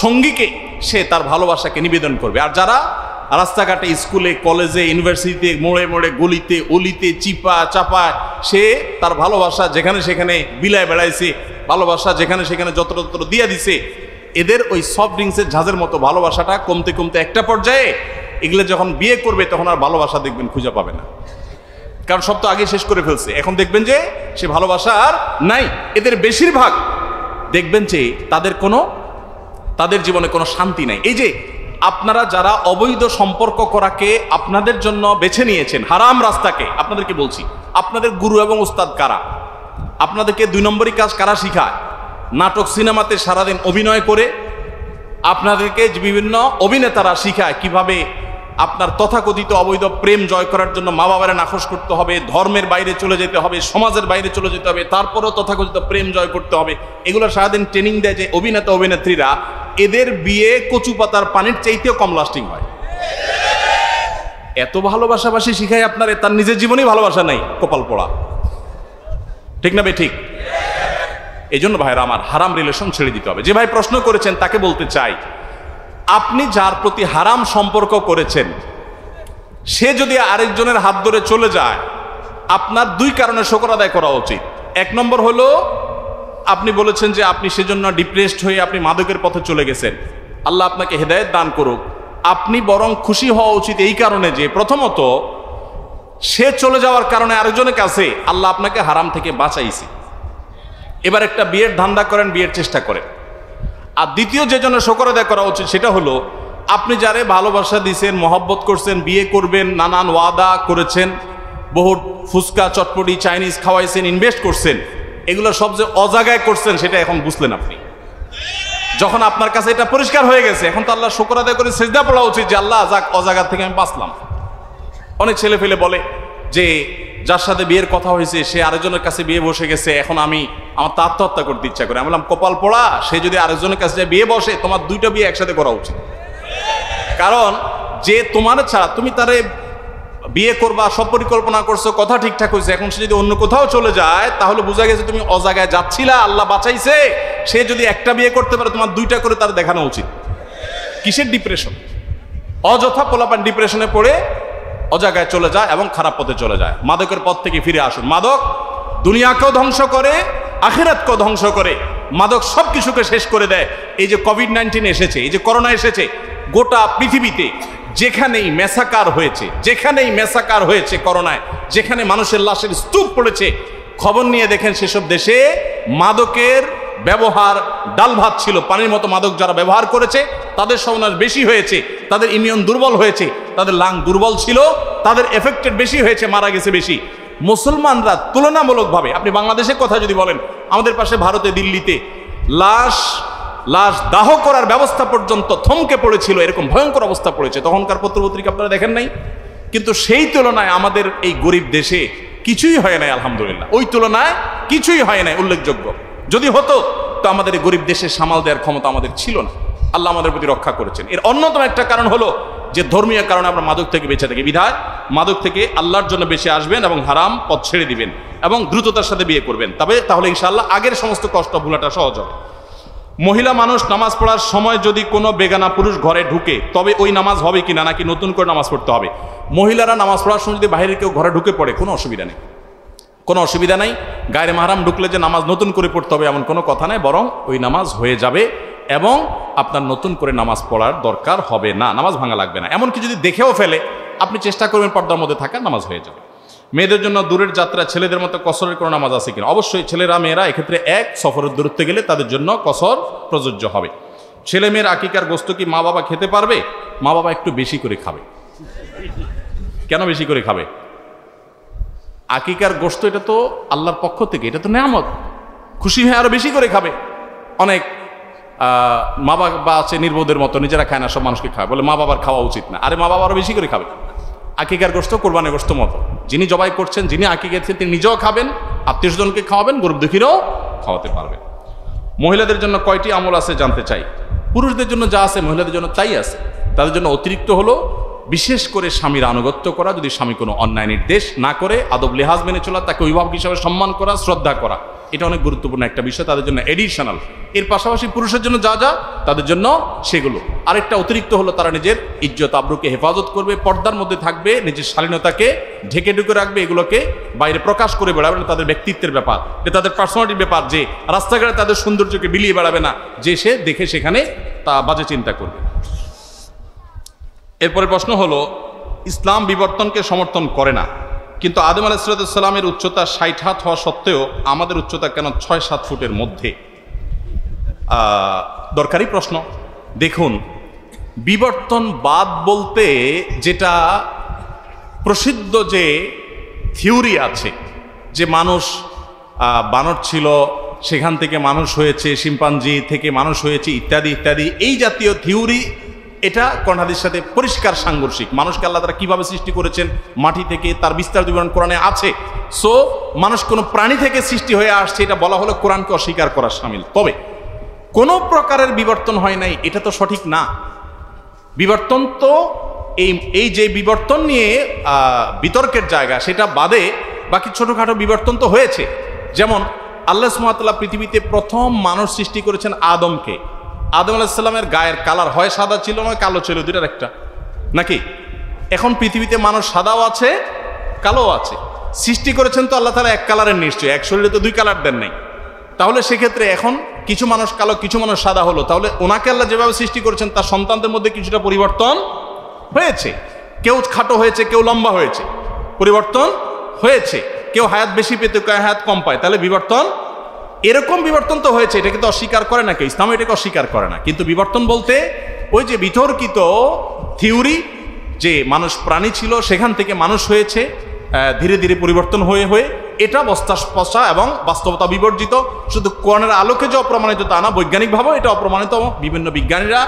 সঙ্গীকে সে তার ভালোবাসাকে নিবেদন করবে। আর যারা রাস্তাঘাটে, স্কুলে, কলেজে, ইউনিভার্সিটিতে, মোড়ে মোড়ে, গলিতে, অলিতে, চিপা চাপায় সে তার ভালোবাসা যেখানে সেখানে বিলায় বেড়াইছে, ভালোবাসা যেখানে সেখানে যত্র দিয়ে দিছে, এদের ওই সফট ড্রিঙ্কসের ঝাঁজের মতো ভালোবাসাটা কমতে কমতে একটা পর্যায়ে এগুলো যখন বিয়ে করবে তখন আর ভালোবাসা দেখবেন খুঁজে পাবে না, কারণ সব তো আগে শেষ করে ফেলছে। এখন দেখবেন যে সে ভালোবাসা আর নাই। এদের বেশিরভাগ দেখবেন যে তাদের জীবনে কোনো শান্তি নাই। এই যে আপনারা যারা অবৈধ সম্পর্ক করাকে আপনাদের জন্য বেছে নিয়েছেন, হারাম রাস্তাকে, আপনাদেরকে বলছি, আপনাদের গুরু এবং উস্তাদ কারা? আপনাদেরকে 2 নম্বরই কাজ কারা শিখায়? নাটক সিনেমাতে সারাদিন অভিনয় করে আপনাদেরকে বিভিন্ন অভিনেতারা শিখায় কিভাবে আপনার তথাকথিত অবৈধ প্রেম জয় করার জন্য মা বাবারা নাখোশ করতে হবে, ধর্মের বাইরে চলে যেতে হবে, সমাজের বাইরে চলে যেতে হবে, তারপরেও তথাকথিত প্রেম জয় করতে হবে। এগুলো সারাদিন ট্রেনিং দেয় যে অভিনেতা অভিনেত্রীরা, এদের বিয়ে কচু পাতার পানির চাইতেও কম লাস্টিং হয়। এত ভালোবাসাবাসি শিখায় আপনার, তার নিজের জীবনেই ভালোবাসা নাই, কপাল পোড়া। ঠিক না বে ঠিক? এই জন্য ভাইরা আমার, হারাম রিলেশন ছেড়ে দিতে হবে। যে ভাই প্রশ্ন করেছেন তাকে বলতে চাই, আপনি যার প্রতি হারাম সম্পর্ক করেছেন সে যদি আরেকজনের হাত ধরে চলে যায়, আপনার 2 কারণে শুকর আদায় করা উচিত। 1 নম্বর হলো আপনি বলেছেন যে আপনি সেজন্য ডিপ্রেসড হয়ে আপনি মাদকের পথে চলে গেছেন, আল্লাহ আপনাকে হেদায়েত দান করুক। আপনি বরং খুশি হওয়া উচিত এই কারণে যে প্রথমত সে চলে যাওয়ার কারণে আরেকজনের কাছে আল্লাহ আপনাকে হারাম থেকে বাঁচাইছে। এবার একটা বিয়ের ধান্দা করেন, বিয়ের চেষ্টা করেন। আর দ্বিতীয় যে জন্য শুকর আদায় করা উচিত সেটা হলো আপনি যারে ভালোবাসা দিয়েছেন, মহব্বত করছেন, বিয়ে করবেন, নানান ওয়াদা করেছেন, বহু ফুচকা চটপটি চাইনিজ খাওয়াইছেন, ইনভেস্ট করছেন, এগুলো সব যে অজাগায় করছেন সেটা এখন বুঝলেন আপনি। যখন আপনার কাছে এটা পরিষ্কার হয়ে গেছে, এখন তো আল্লাহ শুকর আদায় করে সিজদা পড়া উচিত যে আল্লাহ যাক, অজাগা থেকে আমি বাঁচলাম। অনেক ছেলে ফেলে বলে যে যার সাথে বিয়ের কথা হয়েছে সে আরেকজনের কাছে বিয়ে বসে গেছে, এখন আমার তো আত্মহত্যা করতে ইচ্ছা করে। আমি বললাম কপাল পোড়া, সে যদি আরেকজনের কাছে বিয়ে বসে, তোমার 2টা বিয়ে একসাথে করা উচিত। কারণ যে তোমার ছাড়া তুমি তারে বিয়ে করবা, সব পরিকল্পনা করছো, কথা ঠিকঠাক হয়েছে, এখন সে যদি অন্য কোথাও চলে যায় তাহলে বোঝা গেছে তুমি অজাগায় যাচ্ছিলা, আল্লাহ বাঁচাইছে। সে যদি একটা বিয়ে করতে পারে, তোমার 2টা করে তার দেখানো উচিত। কিসের ডিপ্রেশন? অযথা পোলাপান ডিপ্রেশনে পড়ে অজাগায় চলে যায় এবং খারাপ পথে চলে যায়। মাদকের পথ থেকে ফিরে আসুন। মাদক দুনিয়াকেও ধ্বংস করে, আখিরাতকেও ধ্বংস করে। মাদক সব কিছুকে শেষ করে দেয়। এই যে কোভিড-19 এসেছে, এই যে করোনা এসেছে, গোটা পৃথিবীতে যেখানেই মেসাকার হয়েছে করোনায়, যেখানে মানুষের লাশের স্তূপ পড়েছে, খবর নিয়ে দেখেন সেসব দেশে মাদকের ব্যবহার ডাল ভাত ছিল। পানির মতো মাদক যারা ব্যবহার করেছে তাদের সর্বনাশ বেশি হয়েছে, তাদের ইমিউন দুর্বল হয়েছে, তাদের লাং দুর্বল ছিল, তাদের এফেক্টেড বেশি হয়েছে, মারা গেছে বেশি। মুসলমানরা তুলনামূলকভাবে, আপনি বাংলাদেশের কথা যদি বলেন, আমাদের পাশে ভারতে, দিল্লিতে লাশ দাহ করার ব্যবস্থা পর্যন্ত থমকে পড়েছিল, এরকম ভয়ঙ্কর অবস্থা পড়েছে। তখনকার পত্রপত্রিকা আপনারা দেখেন নাই? কিন্তু সেই তুলনায় আমাদের এই গরিব দেশে কিছুই হয় নাই, আলহামদুলিল্লাহ। ওই তুলনায় কিছুই হয় নাই উল্লেখযোগ্য। যদি হতো তো আমাদের এই গরিব দেশে সামাল দেওয়ার ক্ষমতা আমাদের ছিল না। আল্লাহ আমাদের প্রতি রক্ষা করেছেন। এর অন্যতম একটা কারণ হলো যে ধর্মীয় কারণে আমরা মাদক থেকে বেঁচে থাকি। বিধায় মাদক থেকে আল্লাহর জন্য বেঁচে আসবেন এবং হারাম পথ ছেড়ে দিবেন এবং দ্রুততার সাথে বিয়ে করবেন, তাহলে ইনশাআল্লাহ আগের সমস্ত কষ্ট ভোলাটা সহজ হবে। মহিলা মানুষ নামাজ পড়ার সময় যদি কোনো বেগানা পুরুষ ঘরে ঢুকে, তবে ওই নামাজ হবে কিনা, নাকি নতুন করে নামাজ পড়তে হবে? মহিলারা নামাজ পড়ার সময় যদি বাইরে কেউ ঘরে ঢুকে পড়ে, কোনো অসুবিধা নেই, কোনো অসুবিধা নাই। গায়রে মাহরাম ঢুকলে যে নামাজ নতুন করে পড়তে হবে এমন কোনো কথা নেই, বরং ওই নামাজ হয়ে যাবে এবং আপনার নতুন করে নামাজ পড়ার দরকার হবে না, নামাজ ভাঙা লাগবে না। এমনকি যদি দেখেও ফেলে, আপনি চেষ্টা করবেন পর্দার মধ্যে থাকার, নামাজ হয়ে যাবে। মেয়েদের জন্য দূরের যাত্রা ছেলেদের মতো কসরের কোনো নামাজ আছে কিনা? অবশ্যই ছেলেরা মেয়েরা এক্ষেত্রে এক সফরের দূরত্বে গেলে তাদের জন্য কসর প্রযোজ্য হবে। ছেলে মেয়ের আকিকার গোস্ত কি মা বাবা খেতে পারবে? মা বাবা একটু বেশি করে খাবে। কেন বেশি করে খাবে? আকিকার গোস্ত এটা তো আল্লাহর পক্ষ থেকে, এটা তো নেয়ামত, খুশি হয়ে আরো বেশি করে খাবে। অনেক মা বাবা আছে নির্বোধের মতো, নিজেরা খায় না, সব মানুষকে খায়, বলে মা বাবার খাওয়া উচিত না। আরে মা বাবা আরো বেশি করে খাবে। আকিকার গোস্ত কোরবানের গোস্ত মতো, যিনি জবাই করছেন, যিনি আকিকা দিচ্ছেন, তিনি নিজেও খাবেন, আত্মীয় স্বজনকে খাওয়াবেন, গরিব দুঃখীরাও খাওয়াতে পারবেন। মহিলাদের জন্য কয়টি আমল আছে জানতে চাই? পুরুষদের জন্য যা আছে মহিলাদের জন্য তাই আছে। তাদের জন্য অতিরিক্ত হলো বিশেষ করে স্বামীর আনুগত্য করা, যদি স্বামী কোনো অন্যায় নির্দেশ না করে আদব লেহাজ মেনে চলা, তাকে অভিভাবক হিসাবে সম্মান করা, শ্রদ্ধা করা, এটা অনেক গুরুত্বপূর্ণ একটা বিষয় তাদের জন্য, এডিশনাল। এর পাশাপাশি পুরুষের জন্য যা যা তাদের জন্য সেগুলো। আরেকটা অতিরিক্ত হলো তারা নিজের ইজ্জত আবরুকে হেফাজত করবে, পর্দার মধ্যে থাকবে, নিজের শালীনতাকে ঢেকে ঢুকে রাখবে, এগুলোকে বাইরে প্রকাশ করে বেড়াবে না। তাদের ব্যক্তিত্বের ব্যাপার, এটা তাদের পার্সোনালিটির ব্যাপার, যে রাস্তাঘাটে তাদের সৌন্দর্যকে বিলিয়ে বেড়াবে না, যে সে দেখে সেখানে তা বাজে চিন্তা করবে। এরপরে প্রশ্ন হলো, ইসলাম বিবর্তনকে সমর্থন করে না, কিন্তু আদম আলাইহিসসালামের উচ্চতা 60 হাত হওয়া সত্ত্বেও আমাদের উচ্চতা কেন 6-7 ফুটের মধ্যে? দরকারি প্রশ্ন। দেখুন, বিবর্তনবাদ বলতে যেটা প্রসিদ্ধ যে থিওরি আছে, যে মানুষ বানর ছিল, সেখান থেকে মানুষ হয়েছে, শিম্পাঞ্জি থেকে মানুষ হয়েছে, ইত্যাদি ইত্যাদি, এই জাতীয় থিওরি, এটা কোরআন হাদিসের সাথে পরিষ্কার সাংঘর্ষিক। মানুষকে আল্লাহ তাআলা কিভাবে সৃষ্টি করেছেন মাটি থেকে, তার বিস্তারিত বিবরণ কোরআনে আছে। সো মানুষ কোনো প্রাণী থেকে সৃষ্টি হয়ে আসছে, এটা বলা হলো কোরআনকে অস্বীকার করা শামিল। তবে কোনো প্রকারের বিবর্তন হয় নাই, এটা তো সঠিক না। বিবর্তন তো এই যে বিবর্তন নিয়ে বিতর্কের জায়গা, সেটা বাদে বাকি ছোটখাটো বিবর্তন তো হয়েছে। যেমন আল্লাহ সুবহানাহু ওয়া তাআলা পৃথিবীতে প্রথম মানুষ সৃষ্টি করেছেন আদমকে। আদম আলাইহিস সালামের গায়ের কালার হয় সাদা ছিল, নয় কালো ছিল, দুটার একটা, নাকি? এখন পৃথিবীতে মানুষ সাদাও আছে, কালোও আছে। সৃষ্টি করেছেন তো আল্লাহ তাআলা এক কালারের নিশ্চয়, এক শরীরে তো দুই কালার দেন নাই। তাহলে সেক্ষেত্রে এখন কিছু মানুষ কালো, কিছু মানুষ সাদা হলো, তাহলে ওনাকে আল্লাহ যেভাবে সৃষ্টি করেছেন তার সন্তানদের মধ্যে কিছুটা পরিবর্তন হয়েছে। কেউ খাটো হয়েছে, কেউ লম্বা হয়েছে, পরিবর্তন হয়েছে। কেউ হায়াত বেশি পেতে, কেউ হায়াত কম পায়, তাহলে বিবর্তন, এরকম বিবর্তন তো হয়েছে। এটা কিন্তু অস্বীকার করে না কেউ, ইসলাম এটাকে অস্বীকার করে না। কিন্তু বিবর্তন বলতে ওই যে বিতর্কিত থিওরি, যে মানুষ প্রাণী ছিল, সেখান থেকে মানুষ হয়েছে, ধীরে ধীরে পরিবর্তন হয়ে হয়ে, এটা বস্তাস্পর্শা এবং বাস্তবতা বিবর্জিত। শুধু কোরআনের আলোকে যে অপ্রমাণিত তা না, বৈজ্ঞানিকভাবেও এটা অপ্রমাণিত। বিভিন্ন বিজ্ঞানীরা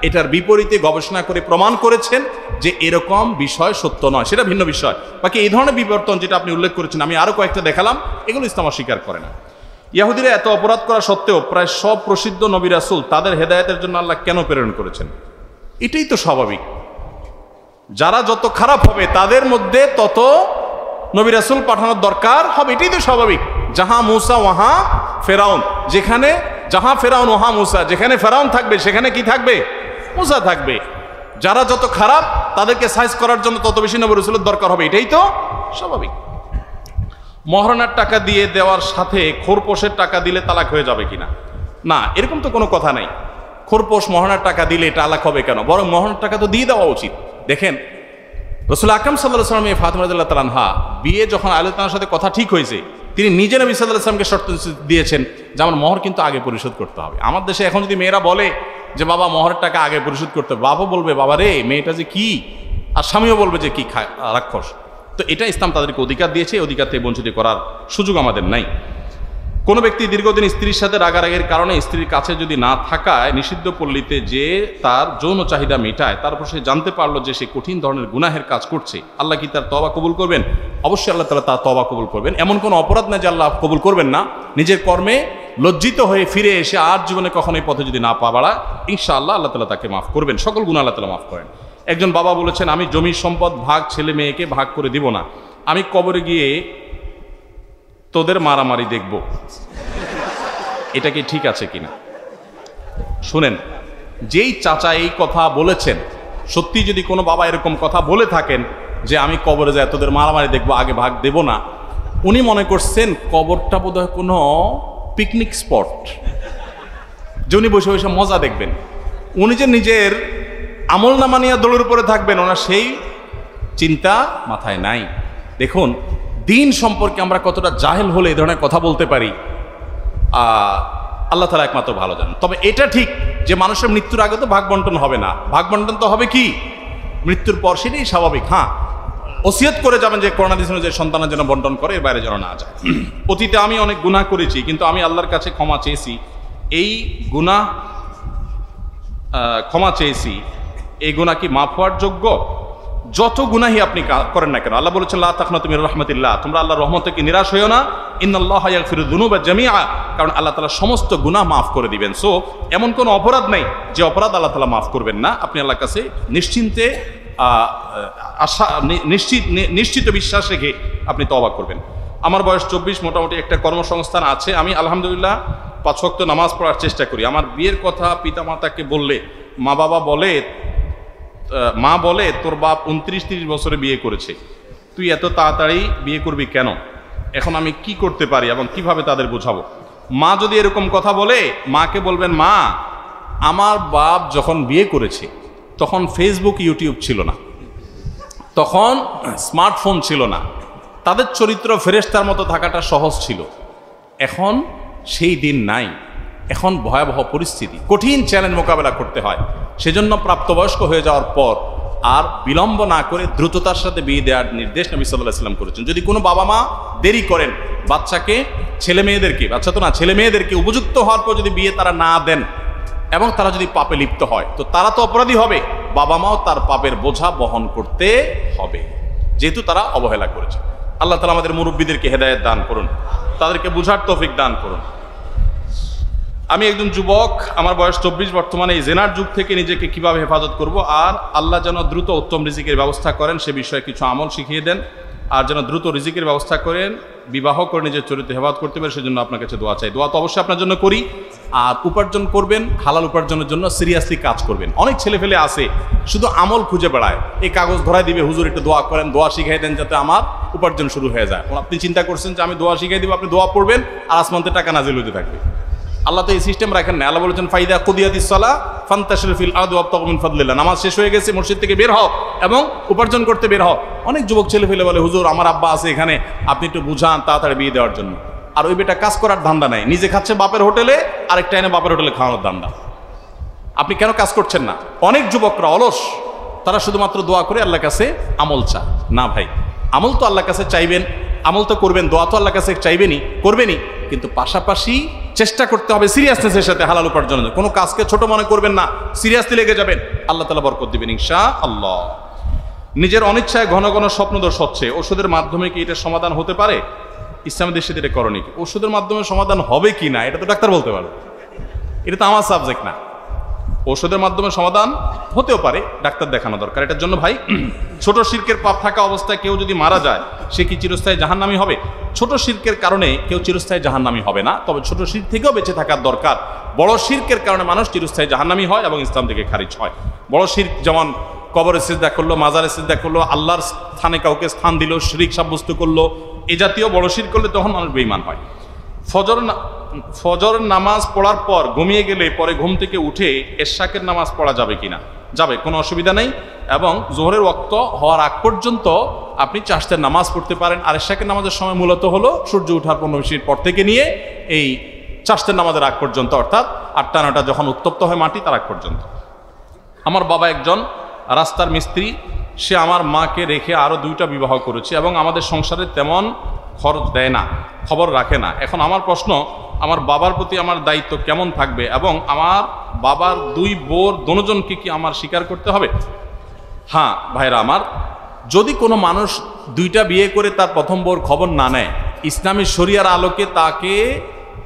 এটার বিপরীতে গবেষণা করে প্রমাণ করেছেন যে এরকম বিষয় সত্য নয়, সেটা ভিন্ন বিষয়। বাকি এই ধরনের বিবর্তন যেটা আপনি উল্লেখ করেছেন, আমি আরও কয়েকটা দেখালাম, এগুলো ইসলাম অস্বীকার করে না। ইহুদিরা এত অপরাধ করা সত্ত্বেও প্রায় সব প্রসিদ্ধ নবী রাসূল তাদের হেদায়েতের জন্য আল্লাহ কেন প্রেরণ করেছেন? এটাই তো স্বাভাবিক। যারা যত খারাপ হবে তাদের মধ্যে তত নবী রাসূল পাঠানোর দরকার হবে, এটাই তো স্বাভাবিক। জাহা মুসা ওয়াহা ফেরাউন, যেখানে জাহা ফেরাউন ওয়াহা মুসা, যেখানে ফেরাউন থাকবে সেখানে কি থাকবে? মুসা থাকবে। যারা যত খারাপ তাদেরকে সাইজ করার জন্য তত বেশি নবী রাসূলের দরকার হবে, এটাই তো স্বাভাবিক। মহরণের টাকা দিয়ে দেওয়ার সাথে খোরপোশের টাকা দিলে তালাক হয়ে যাবে কিনা? না, এরকম তো কোনো কথা নাই। খোরপোশ মহরণের টাকা দিলে তালাক হবে কেন? বরং মহরণের টাকা তো দিয়ে দেওয়া উচিত। দেখেন, রাসূল আকরাম সাল্লাল্লাহু আলাইহি ওয়াসাল্লাম ফাতিমা রাদিয়াল্লাহু তাআলা আনহা বিয়ে যখন আলী তাআলার সাথে কথা ঠিক হয়েছে, তিনি নিজে নবী সাল্লাল্লাহু আলাইহি ওয়াসাল্লামকে শর্ত দিয়েছেন যে আমার মহর কিন্তু আগে পরিশোধ করতে হবে। আমার দেশে এখন যদি মেয়েরা বলে যে বাবা মহরের টাকা আগে পরিশোধ করতে হবে, বাবা বলবে বাবা রে মেয়েটা যে কি, আর স্বামীও বলবে যে কি খায় রাক্ষস। তো এটা ইসলাম তাদেরকে অধিকার দিয়েছে, অধিকার থেকে বঞ্চিত করার সুযোগ আমাদের নাই। কোনো ব্যক্তি দীর্ঘদিন স্ত্রীর সাথে রাগারাগির কারণে স্ত্রীর কাছে যদি না থাকায় নিষিদ্ধ পল্লীতে যে তার যৌন চাহিদা মেটায়, তারপর সে জানতে পারলো যে সে কঠিন ধরনের গুনাহের কাজ করছে, আল্লাহ কি তার তওবা কবুল করবেন? অবশ্যই আল্লাহ তাআলা তার তওবা কবুল করবেন। এমন কোনো অপরাধ না যে আল্লাহ কবুল করবেন না। নিজের কর্মে লজ্জিত হয়ে ফিরে এসে আর জীবনে কখনো এই পথে যদি না পা বাড়ায়, ইনশাআল্লাহ আল্লাহ তাআলা তাকে মাফ করবেন, সকল গুনাহ আল্লাহ তাআলা মাফ করেন। একজন বাবা বলেছেন, আমি জমির সম্পদ ভাগ ছেলে মেয়েকে ভাগ করে দিব না, আমি কবরে গিয়ে তোদের মারামারি দেখব। এটা কি ঠিক আছে কিনা? শুনেন, যেই চাচা এই কথা বলেছেন, সত্যি যদি কোনো বাবা এরকম কথা বলে থাকেন যে আমি কবরে যাই তোদের মারামারি দেখবো, আগে ভাগ দেব না, উনি মনে করছেন কবরটা বোধহয় কোনো পিকনিক স্পট, যে উনি বসে বসে মজা দেখবেন। উনি যে নিজের আমল নামা নিয়ে দৌড়ের উপরে থাকবেন, ওনার সেই চিন্তা মাথায় নাই। দেখুন, দিন সম্পর্কে আমরা কতটা জাহেল হলে এই ধরনের কথা বলতে পারি, আল্লাহ তাআলা একমাত্র ভালো জানেন। তবে এটা ঠিক যে মানুষের মৃত্যুর আগে তো ভাগ বন্টন হবে না, ভাগ বন্টন তো হবে কি মৃত্যুর পর, সেটাই স্বাভাবিক। হ্যাঁ, ওসিয়ত করে যাবেন যে করোনা দিয়েছিল যে সন্তানের জন্য বন্টন করে, এর বাইরে যেন না যায়। অতীতে আমি অনেক গুনাহ করেছি, কিন্তু আমি আল্লাহর কাছে ক্ষমা চেয়েছি। এই গুনাহ ক্ষমা চেয়েছি, এই গুনাহ কি মাফ হওয়ার যোগ্য? যত গুনাহি আপনি করেন না কেন, আল্লাহ বলেছেন লা তাকনাতু মির রাহমাতিল্লাহ, তোমরা আল্লাহর রহমত থেকে নিরাশ হইও না। ইন্নাল্লাহা ইয়াগফিরুয যুনুবা জামিআ, কারণ আল্লাহ তাআলা সমস্ত গুনাহ মাফ করে দিবেন। সো এমন কোনো অপরাধ নেই যে অপরাধ আল্লাহ তাআলা মাফ করবেন না। আপনি আল্লাহর কাছে নিশ্চিন্তে আশা নিশ্চিত বিশ্বাস রেখে আপনি তওবা করবেন। আমার বয়স 24, মোটামুটি একটা কর্মসংস্থান আছে, আমি আলহামদুলিল্লাহ 5 ওয়াক্ত নামাজ পড়ার চেষ্টা করি। আমার বিয়ের কথা পিতামাতাকে বললে মা বলে তোর বাপ 29-30 বছরে বিয়ে করেছে, তুই এত তাড়াতাড়ি বিয়ে করবি কেন? এখন আমি কি করতে পারি এবং কিভাবে তাদের বোঝাবো? মা যদি এরকম কথা বলে, মাকে বলবেন, মা আমার বাপ যখন বিয়ে করেছে তখন ফেসবুক ইউটিউব ছিল না, তখন স্মার্টফোন ছিল না, তাদের চরিত্র ফেরেশতার মতো থাকাটা সহজ ছিল। এখন সেই দিন নাই, এখন ভয়াবহ পরিস্থিতি, কঠিন চ্যালেঞ্জ মোকাবেলা করতে হয়। সেজন্য প্রাপ্তবয়স্ক হয়ে যাওয়ার পর আর বিলম্ব না করে দ্রুততার সাথে বিয়ে দেওয়ার নির্দেশ নবী সাল্লাল্লাহু আলাইহি ওয়াসাল্লাম করেছেন। যদি কোনো বাবা মা দেরি করেন, বাচ্চাকে ছেলে মেয়েদেরকে উপযুক্ত হওয়ার পর যদি বিয়ে তারা না দেন এবং তারা যদি পাপে লিপ্ত হয়, তো তারা তো অপরাধী হবে, বাবা মাও তার পাপের বোঝা বহন করতে হবে, যেহেতু তারা অবহেলা করেছে। আল্লাহ তাআলা আমাদের মুরব্বীদেরকে হেদায়েত দান করুন, তাদেরকে বুঝার তৌফিক দান করুন। আমি একজন যুবক, আমার বয়স 24, বর্তমানে এই জেনার যুগ থেকে নিজেকে কিভাবে হেফাজত করব, আর আল্লাহ যেন দ্রুত উত্তম রিজিকের ব্যবস্থা করেন সে বিষয়ে কিছু আমল শিখিয়ে দেন, আর যেন দ্রুত রিজিকের ব্যবস্থা করেন, বিবাহ করে নিজের চরিত্র হেফাজত করতে পারে, সেজন্য আপনার কাছে দোয়া চাই। দোয়া তো অবশ্যই আপনার জন্য করি। আর উপার্জন করবেন, হালাল উপার্জনের জন্য সিরিয়াসলি কাজ করবেন। অনেক ছেলে ফেলে আছে শুধু আমল খুঁজে বেড়ায়, এই কাগজ ধরাই দিবে, হুজুর একটু দোয়া করেন, দোয়া শিখাই দেন যাতে আমার উপার্জন শুরু হয়ে যায়। আপনি চিন্তা করছেন যে আমি দোয়া শিখাই দিব, আপনি দোয়া পড়বেন আর আসমানতে টাকা নাজিল হতে থাকবে। আল্লাহ তো এই সিস্টেম রাখেন না। আল্লাহ বলেছেন ফাইদা কুদিয়াতিস সালাহ ফান্তাশিরু ফিল আরদি ওয়াবতাগু মিন ফাদলিল্লাহ, নামাজ শেষ হয়ে গেছে, মসজিদ থেকে বের হও এবং উপার্জন করতে বের হও। অনেক যুবক ছেলে ফেলে বলে, হুজুর আমার আব্বা আছে এখানে, আপনি একটু বুঝান তাড়াতাড়ি বিয়ে দেওয়ার জন্য। আর ওই বেটা কাজ করার ধান্দা নাই, নিজে খাচ্ছে বাপের হোটেলে, আরেকটা এনে বাপের হোটেলে খাওয়ানোর ধান্দা। আপনি কেন কাজ করছেন না? অনেক যুবকরা অলস, তারা শুধুমাত্র দোয়া করে আল্লাহর কাছে আমল চায় না। ভাই, আমল তো আল্লাহর কাছে চাইবেন, আমল তো করবেন, দোয়া তো আল্লাহর কাছে করবেনই, কিন্তু পাশাপাশি চেষ্টা করতে হবে সিরিয়াসনেসের সাথে হালাল উপার্জনের। কোনো কাজকে ছোট মনে করবেন না, সিরিয়াসলি লেগে যাবেন, আল্লাহ তাআলা বরকত দিবেন ইনশাআল্লাহ। নিজের অনিচ্ছায় ঘন ঘন স্বপ্নদোষ হচ্ছে, ওষুধের মাধ্যমে কি এটা সমাধান হতে পারে? ইসলামের দেশে এটা করণীয় কি? ওষুধের মাধ্যমে সমাধান হবে কি না এটা তো ডাক্তার বলতে পারে, এটা তো আমার সাবজেক্ট না। ওষুধের মাধ্যমে সমাধান হতেও পারে, ডাক্তার দেখানো দরকার এটার জন্য। ভাই, ছোট শিরকের পাপ থাকা অবস্থায় কেউ যদি মারা যায়, সে কি চিরস্থায়ী জাহান্নামী হবে? ছোট শিরকের কারণে কেউ চিরস্থায়ী জাহান্নামী হবে না, তবে ছোট শিরক থেকেও বেঁচে থাকার দরকার। বড় শিরকের কারণে মানুষ চিরস্থায়ী জাহান্নামী হয় এবং ইসলাম থেকে খারিজ হয়। বড় শিরক যেমন কবরে সিজদা করলো, মাজারে সিজদা করলো, আল্লাহর স্থানে কাউকে স্থান দিল, শিরক সাব্যস্ত করলো, এ জাতীয় বড় শিরক করলে তখন মানুষ বেঈমান হয়। ফজর নামাজ পড়ার পর ঘুমিয়ে গেলে পরে ঘুম থেকে উঠে এশাকের নামাজ পড়া যাবে কিনা? যাবে, কোনো অসুবিধা নেই। এবং জোহরের ওয়াক্ত হওয়ার আগ পর্যন্ত আপনি চাষতের নামাজ পড়তে পারেন। আর এশাকের নামাজের সময় মূলত হলো সূর্য ওঠার 15 মিনিট পর থেকে নিয়ে এই চাষতের নামাজের আগ পর্যন্ত, অর্থাৎ 8টা-9টা যখন উত্তপ্ত হয় মাটি তার আগ পর্যন্ত। আমার বাবা একজন রাস্তার মিস্ত্রি, সে আমার মাকে রেখে আরও 2টা বিবাহ করেছে এবং আমাদের সংসারে তেমন খরচ দেয় না, খবর রাখে না। এখন আমার প্রশ্ন, আমার বাবার প্রতি আমার দায়িত্ব কেমন থাকবে এবং আমার বাবার 2 বোর দুজনকে কি আমার স্বীকার করতে হবে? হ্যাঁ ভাইরা আমার, যদি কোনো মানুষ 2টা বিয়ে করে তার প্রথম বোর খবর না নেয়, ইসলামী শরিয়ার আলোকে তাকে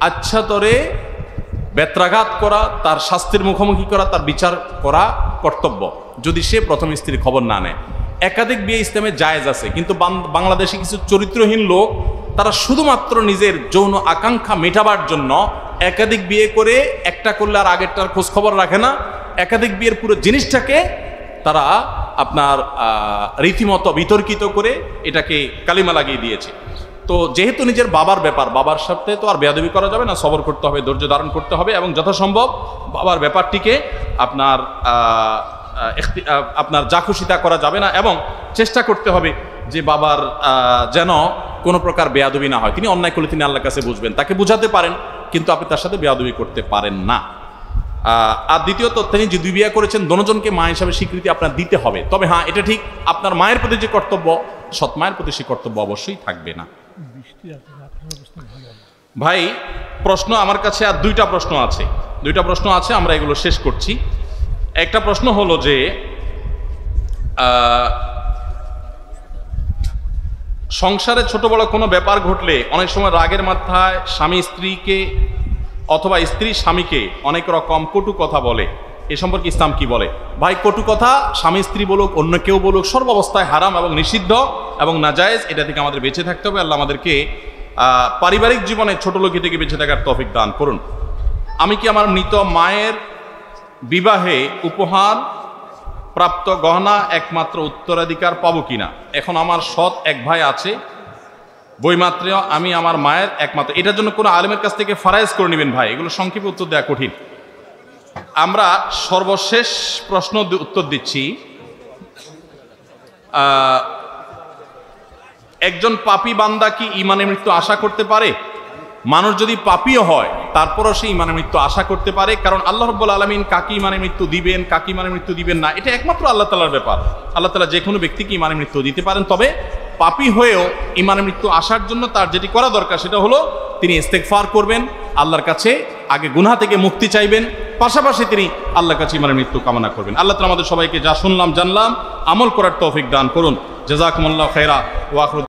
আচ্ছাতরে বেত্রাঘাত করা, তার শাস্তির মুখোমুখি করা, তার বিচার করা কর্তব্য, যদি সে প্রথম স্ত্রীর খবর না নেয়। একাধিক বিয়ে ইসলামে জায়েজ আছে, কিন্তু বাংলাদেশে কিছু চরিত্রহীন লোক, তারা শুধুমাত্র নিজের যৌন আকাঙ্ক্ষা মেটাবার জন্য একাধিক বিয়ে করে, একটা করলে আর আগেরটার খোঁজ খবর রাখে না, একাধিক বিয়ের পুরো জিনিসটাকে তারা আপনার রীতিমতো বিতর্কিত করে এটাকে কালিমা লাগিয়ে দিয়েছে। তো যেহেতু নিজের বাবার ব্যাপার, বাবার সাথে তো আর বেয়াদবি করা যাবে না, সবর করতে হবে, ধৈর্য ধারণ করতে হবে এবং যথাসম্ভব বাবার ব্যাপারটিকে আপনার যা খুশি তা করা যাবে না এবং চেষ্টা করতে হবে যে বাবার যেন কোনো প্রকার বেয়াদবি না হয়। তিনি অন্যায় করলে তিনি আল্লাহর কাছে বুঝবেন, তাকে বুঝাতে পারেন, কিন্তু আপনি তার সাথে বেয়াদবি করতে পারেন না। আর দ্বিতীয়ত, তিনি যে 2 বিয়ে করেছেন, দুজনকে মা হিসাবে স্বীকৃতি আপনার দিতে হবে। তবে হ্যাঁ, এটা ঠিক, আপনার মায়ের প্রতি যে কর্তব্য, সৎ মায়ের প্রতি সে কর্তব্য অবশ্যই থাকবে না। ভাই, প্রশ্ন আমার কাছে আর 2টা প্রশ্ন আছে, আমরা এগুলো শেষ করছি। একটা প্রশ্ন হলো যে সংসারে ছোট বড় কোনো ব্যাপার ঘটলে অনেক সময় রাগের মাথায় স্বামী স্ত্রীকে অথবা স্ত্রী স্বামীকে অনেক রকম কটু কথা বলে, এ সম্পর্কে ইসলাম কি বলে? ভাই, কটু কথা স্বামী স্ত্রী বলুক, অন্য কেউ বলুক, সর্বাবস্থায় হারাম এবং নিষিদ্ধ এবং নাজায়েজ। এটা থেকে আমাদের বেঁচে থাকতে হবে। আল্লাহ আমাদেরকে পারিবারিক জীবনে ছোট লোকি থেকে বেঁচে থাকার তৌফিক দান করুন। আমি কি আমার মৃত মায়ের বিবাহে উপহার প্রাপ্ত গহনা একমাত্র উত্তরাধিকার পাবো কিনা? এখন আমার সৎ এক ভাই আছে, বইমাত্র আমি আমার মায়ের একমাত্র। এটার জন্য কোনো আলেমের কাছ থেকে ফারাইজ করে নেবেন ভাই, এগুলো সংক্ষেপে উত্তর দেওয়া কঠিন। আমরা সর্বশেষ প্রশ্ন উত্তর দিচ্ছি। একজন পাপী বান্দা কি ঈমানের মৃত্যু আশা করতে পারে? মানুষ যদি পাপীও হয় তারপরও সে ঈমানের মৃত্যু আশা করতে পারে, কারণ আল্লাহ রাব্বুল আলামিন কাকে ঈমানের মৃত্যু দিবেন, কাকে ঈমানের মৃত্যু দিবেন না, এটা একমাত্র আল্লাহ তাআলার ব্যাপার। আল্লাহ তাআলা যে কোনো ব্যক্তিকে ঈমানের মৃত্যু দিতে পারেন। তবে পাপী হয়েও ঈমানের মৃত্যু আসার জন্য তার যেটি করা দরকার সেটা হলো তিনি ইস্তেগফার করবেন, আল্লাহর কাছে আগে গুনাহ থেকে মুক্তি চাইবেন, পাশাপাশি তিনি আল্লাহর কাছে ঈমানের মৃত্যু কামনা করবেন। আল্লাহ তাআলা আমাদের সবাইকে যা শুনলাম জানলাম আমল করার তৌফিক দান করুন। জাযাকুমুল্লাহু খায়রা ওয়া আখিরু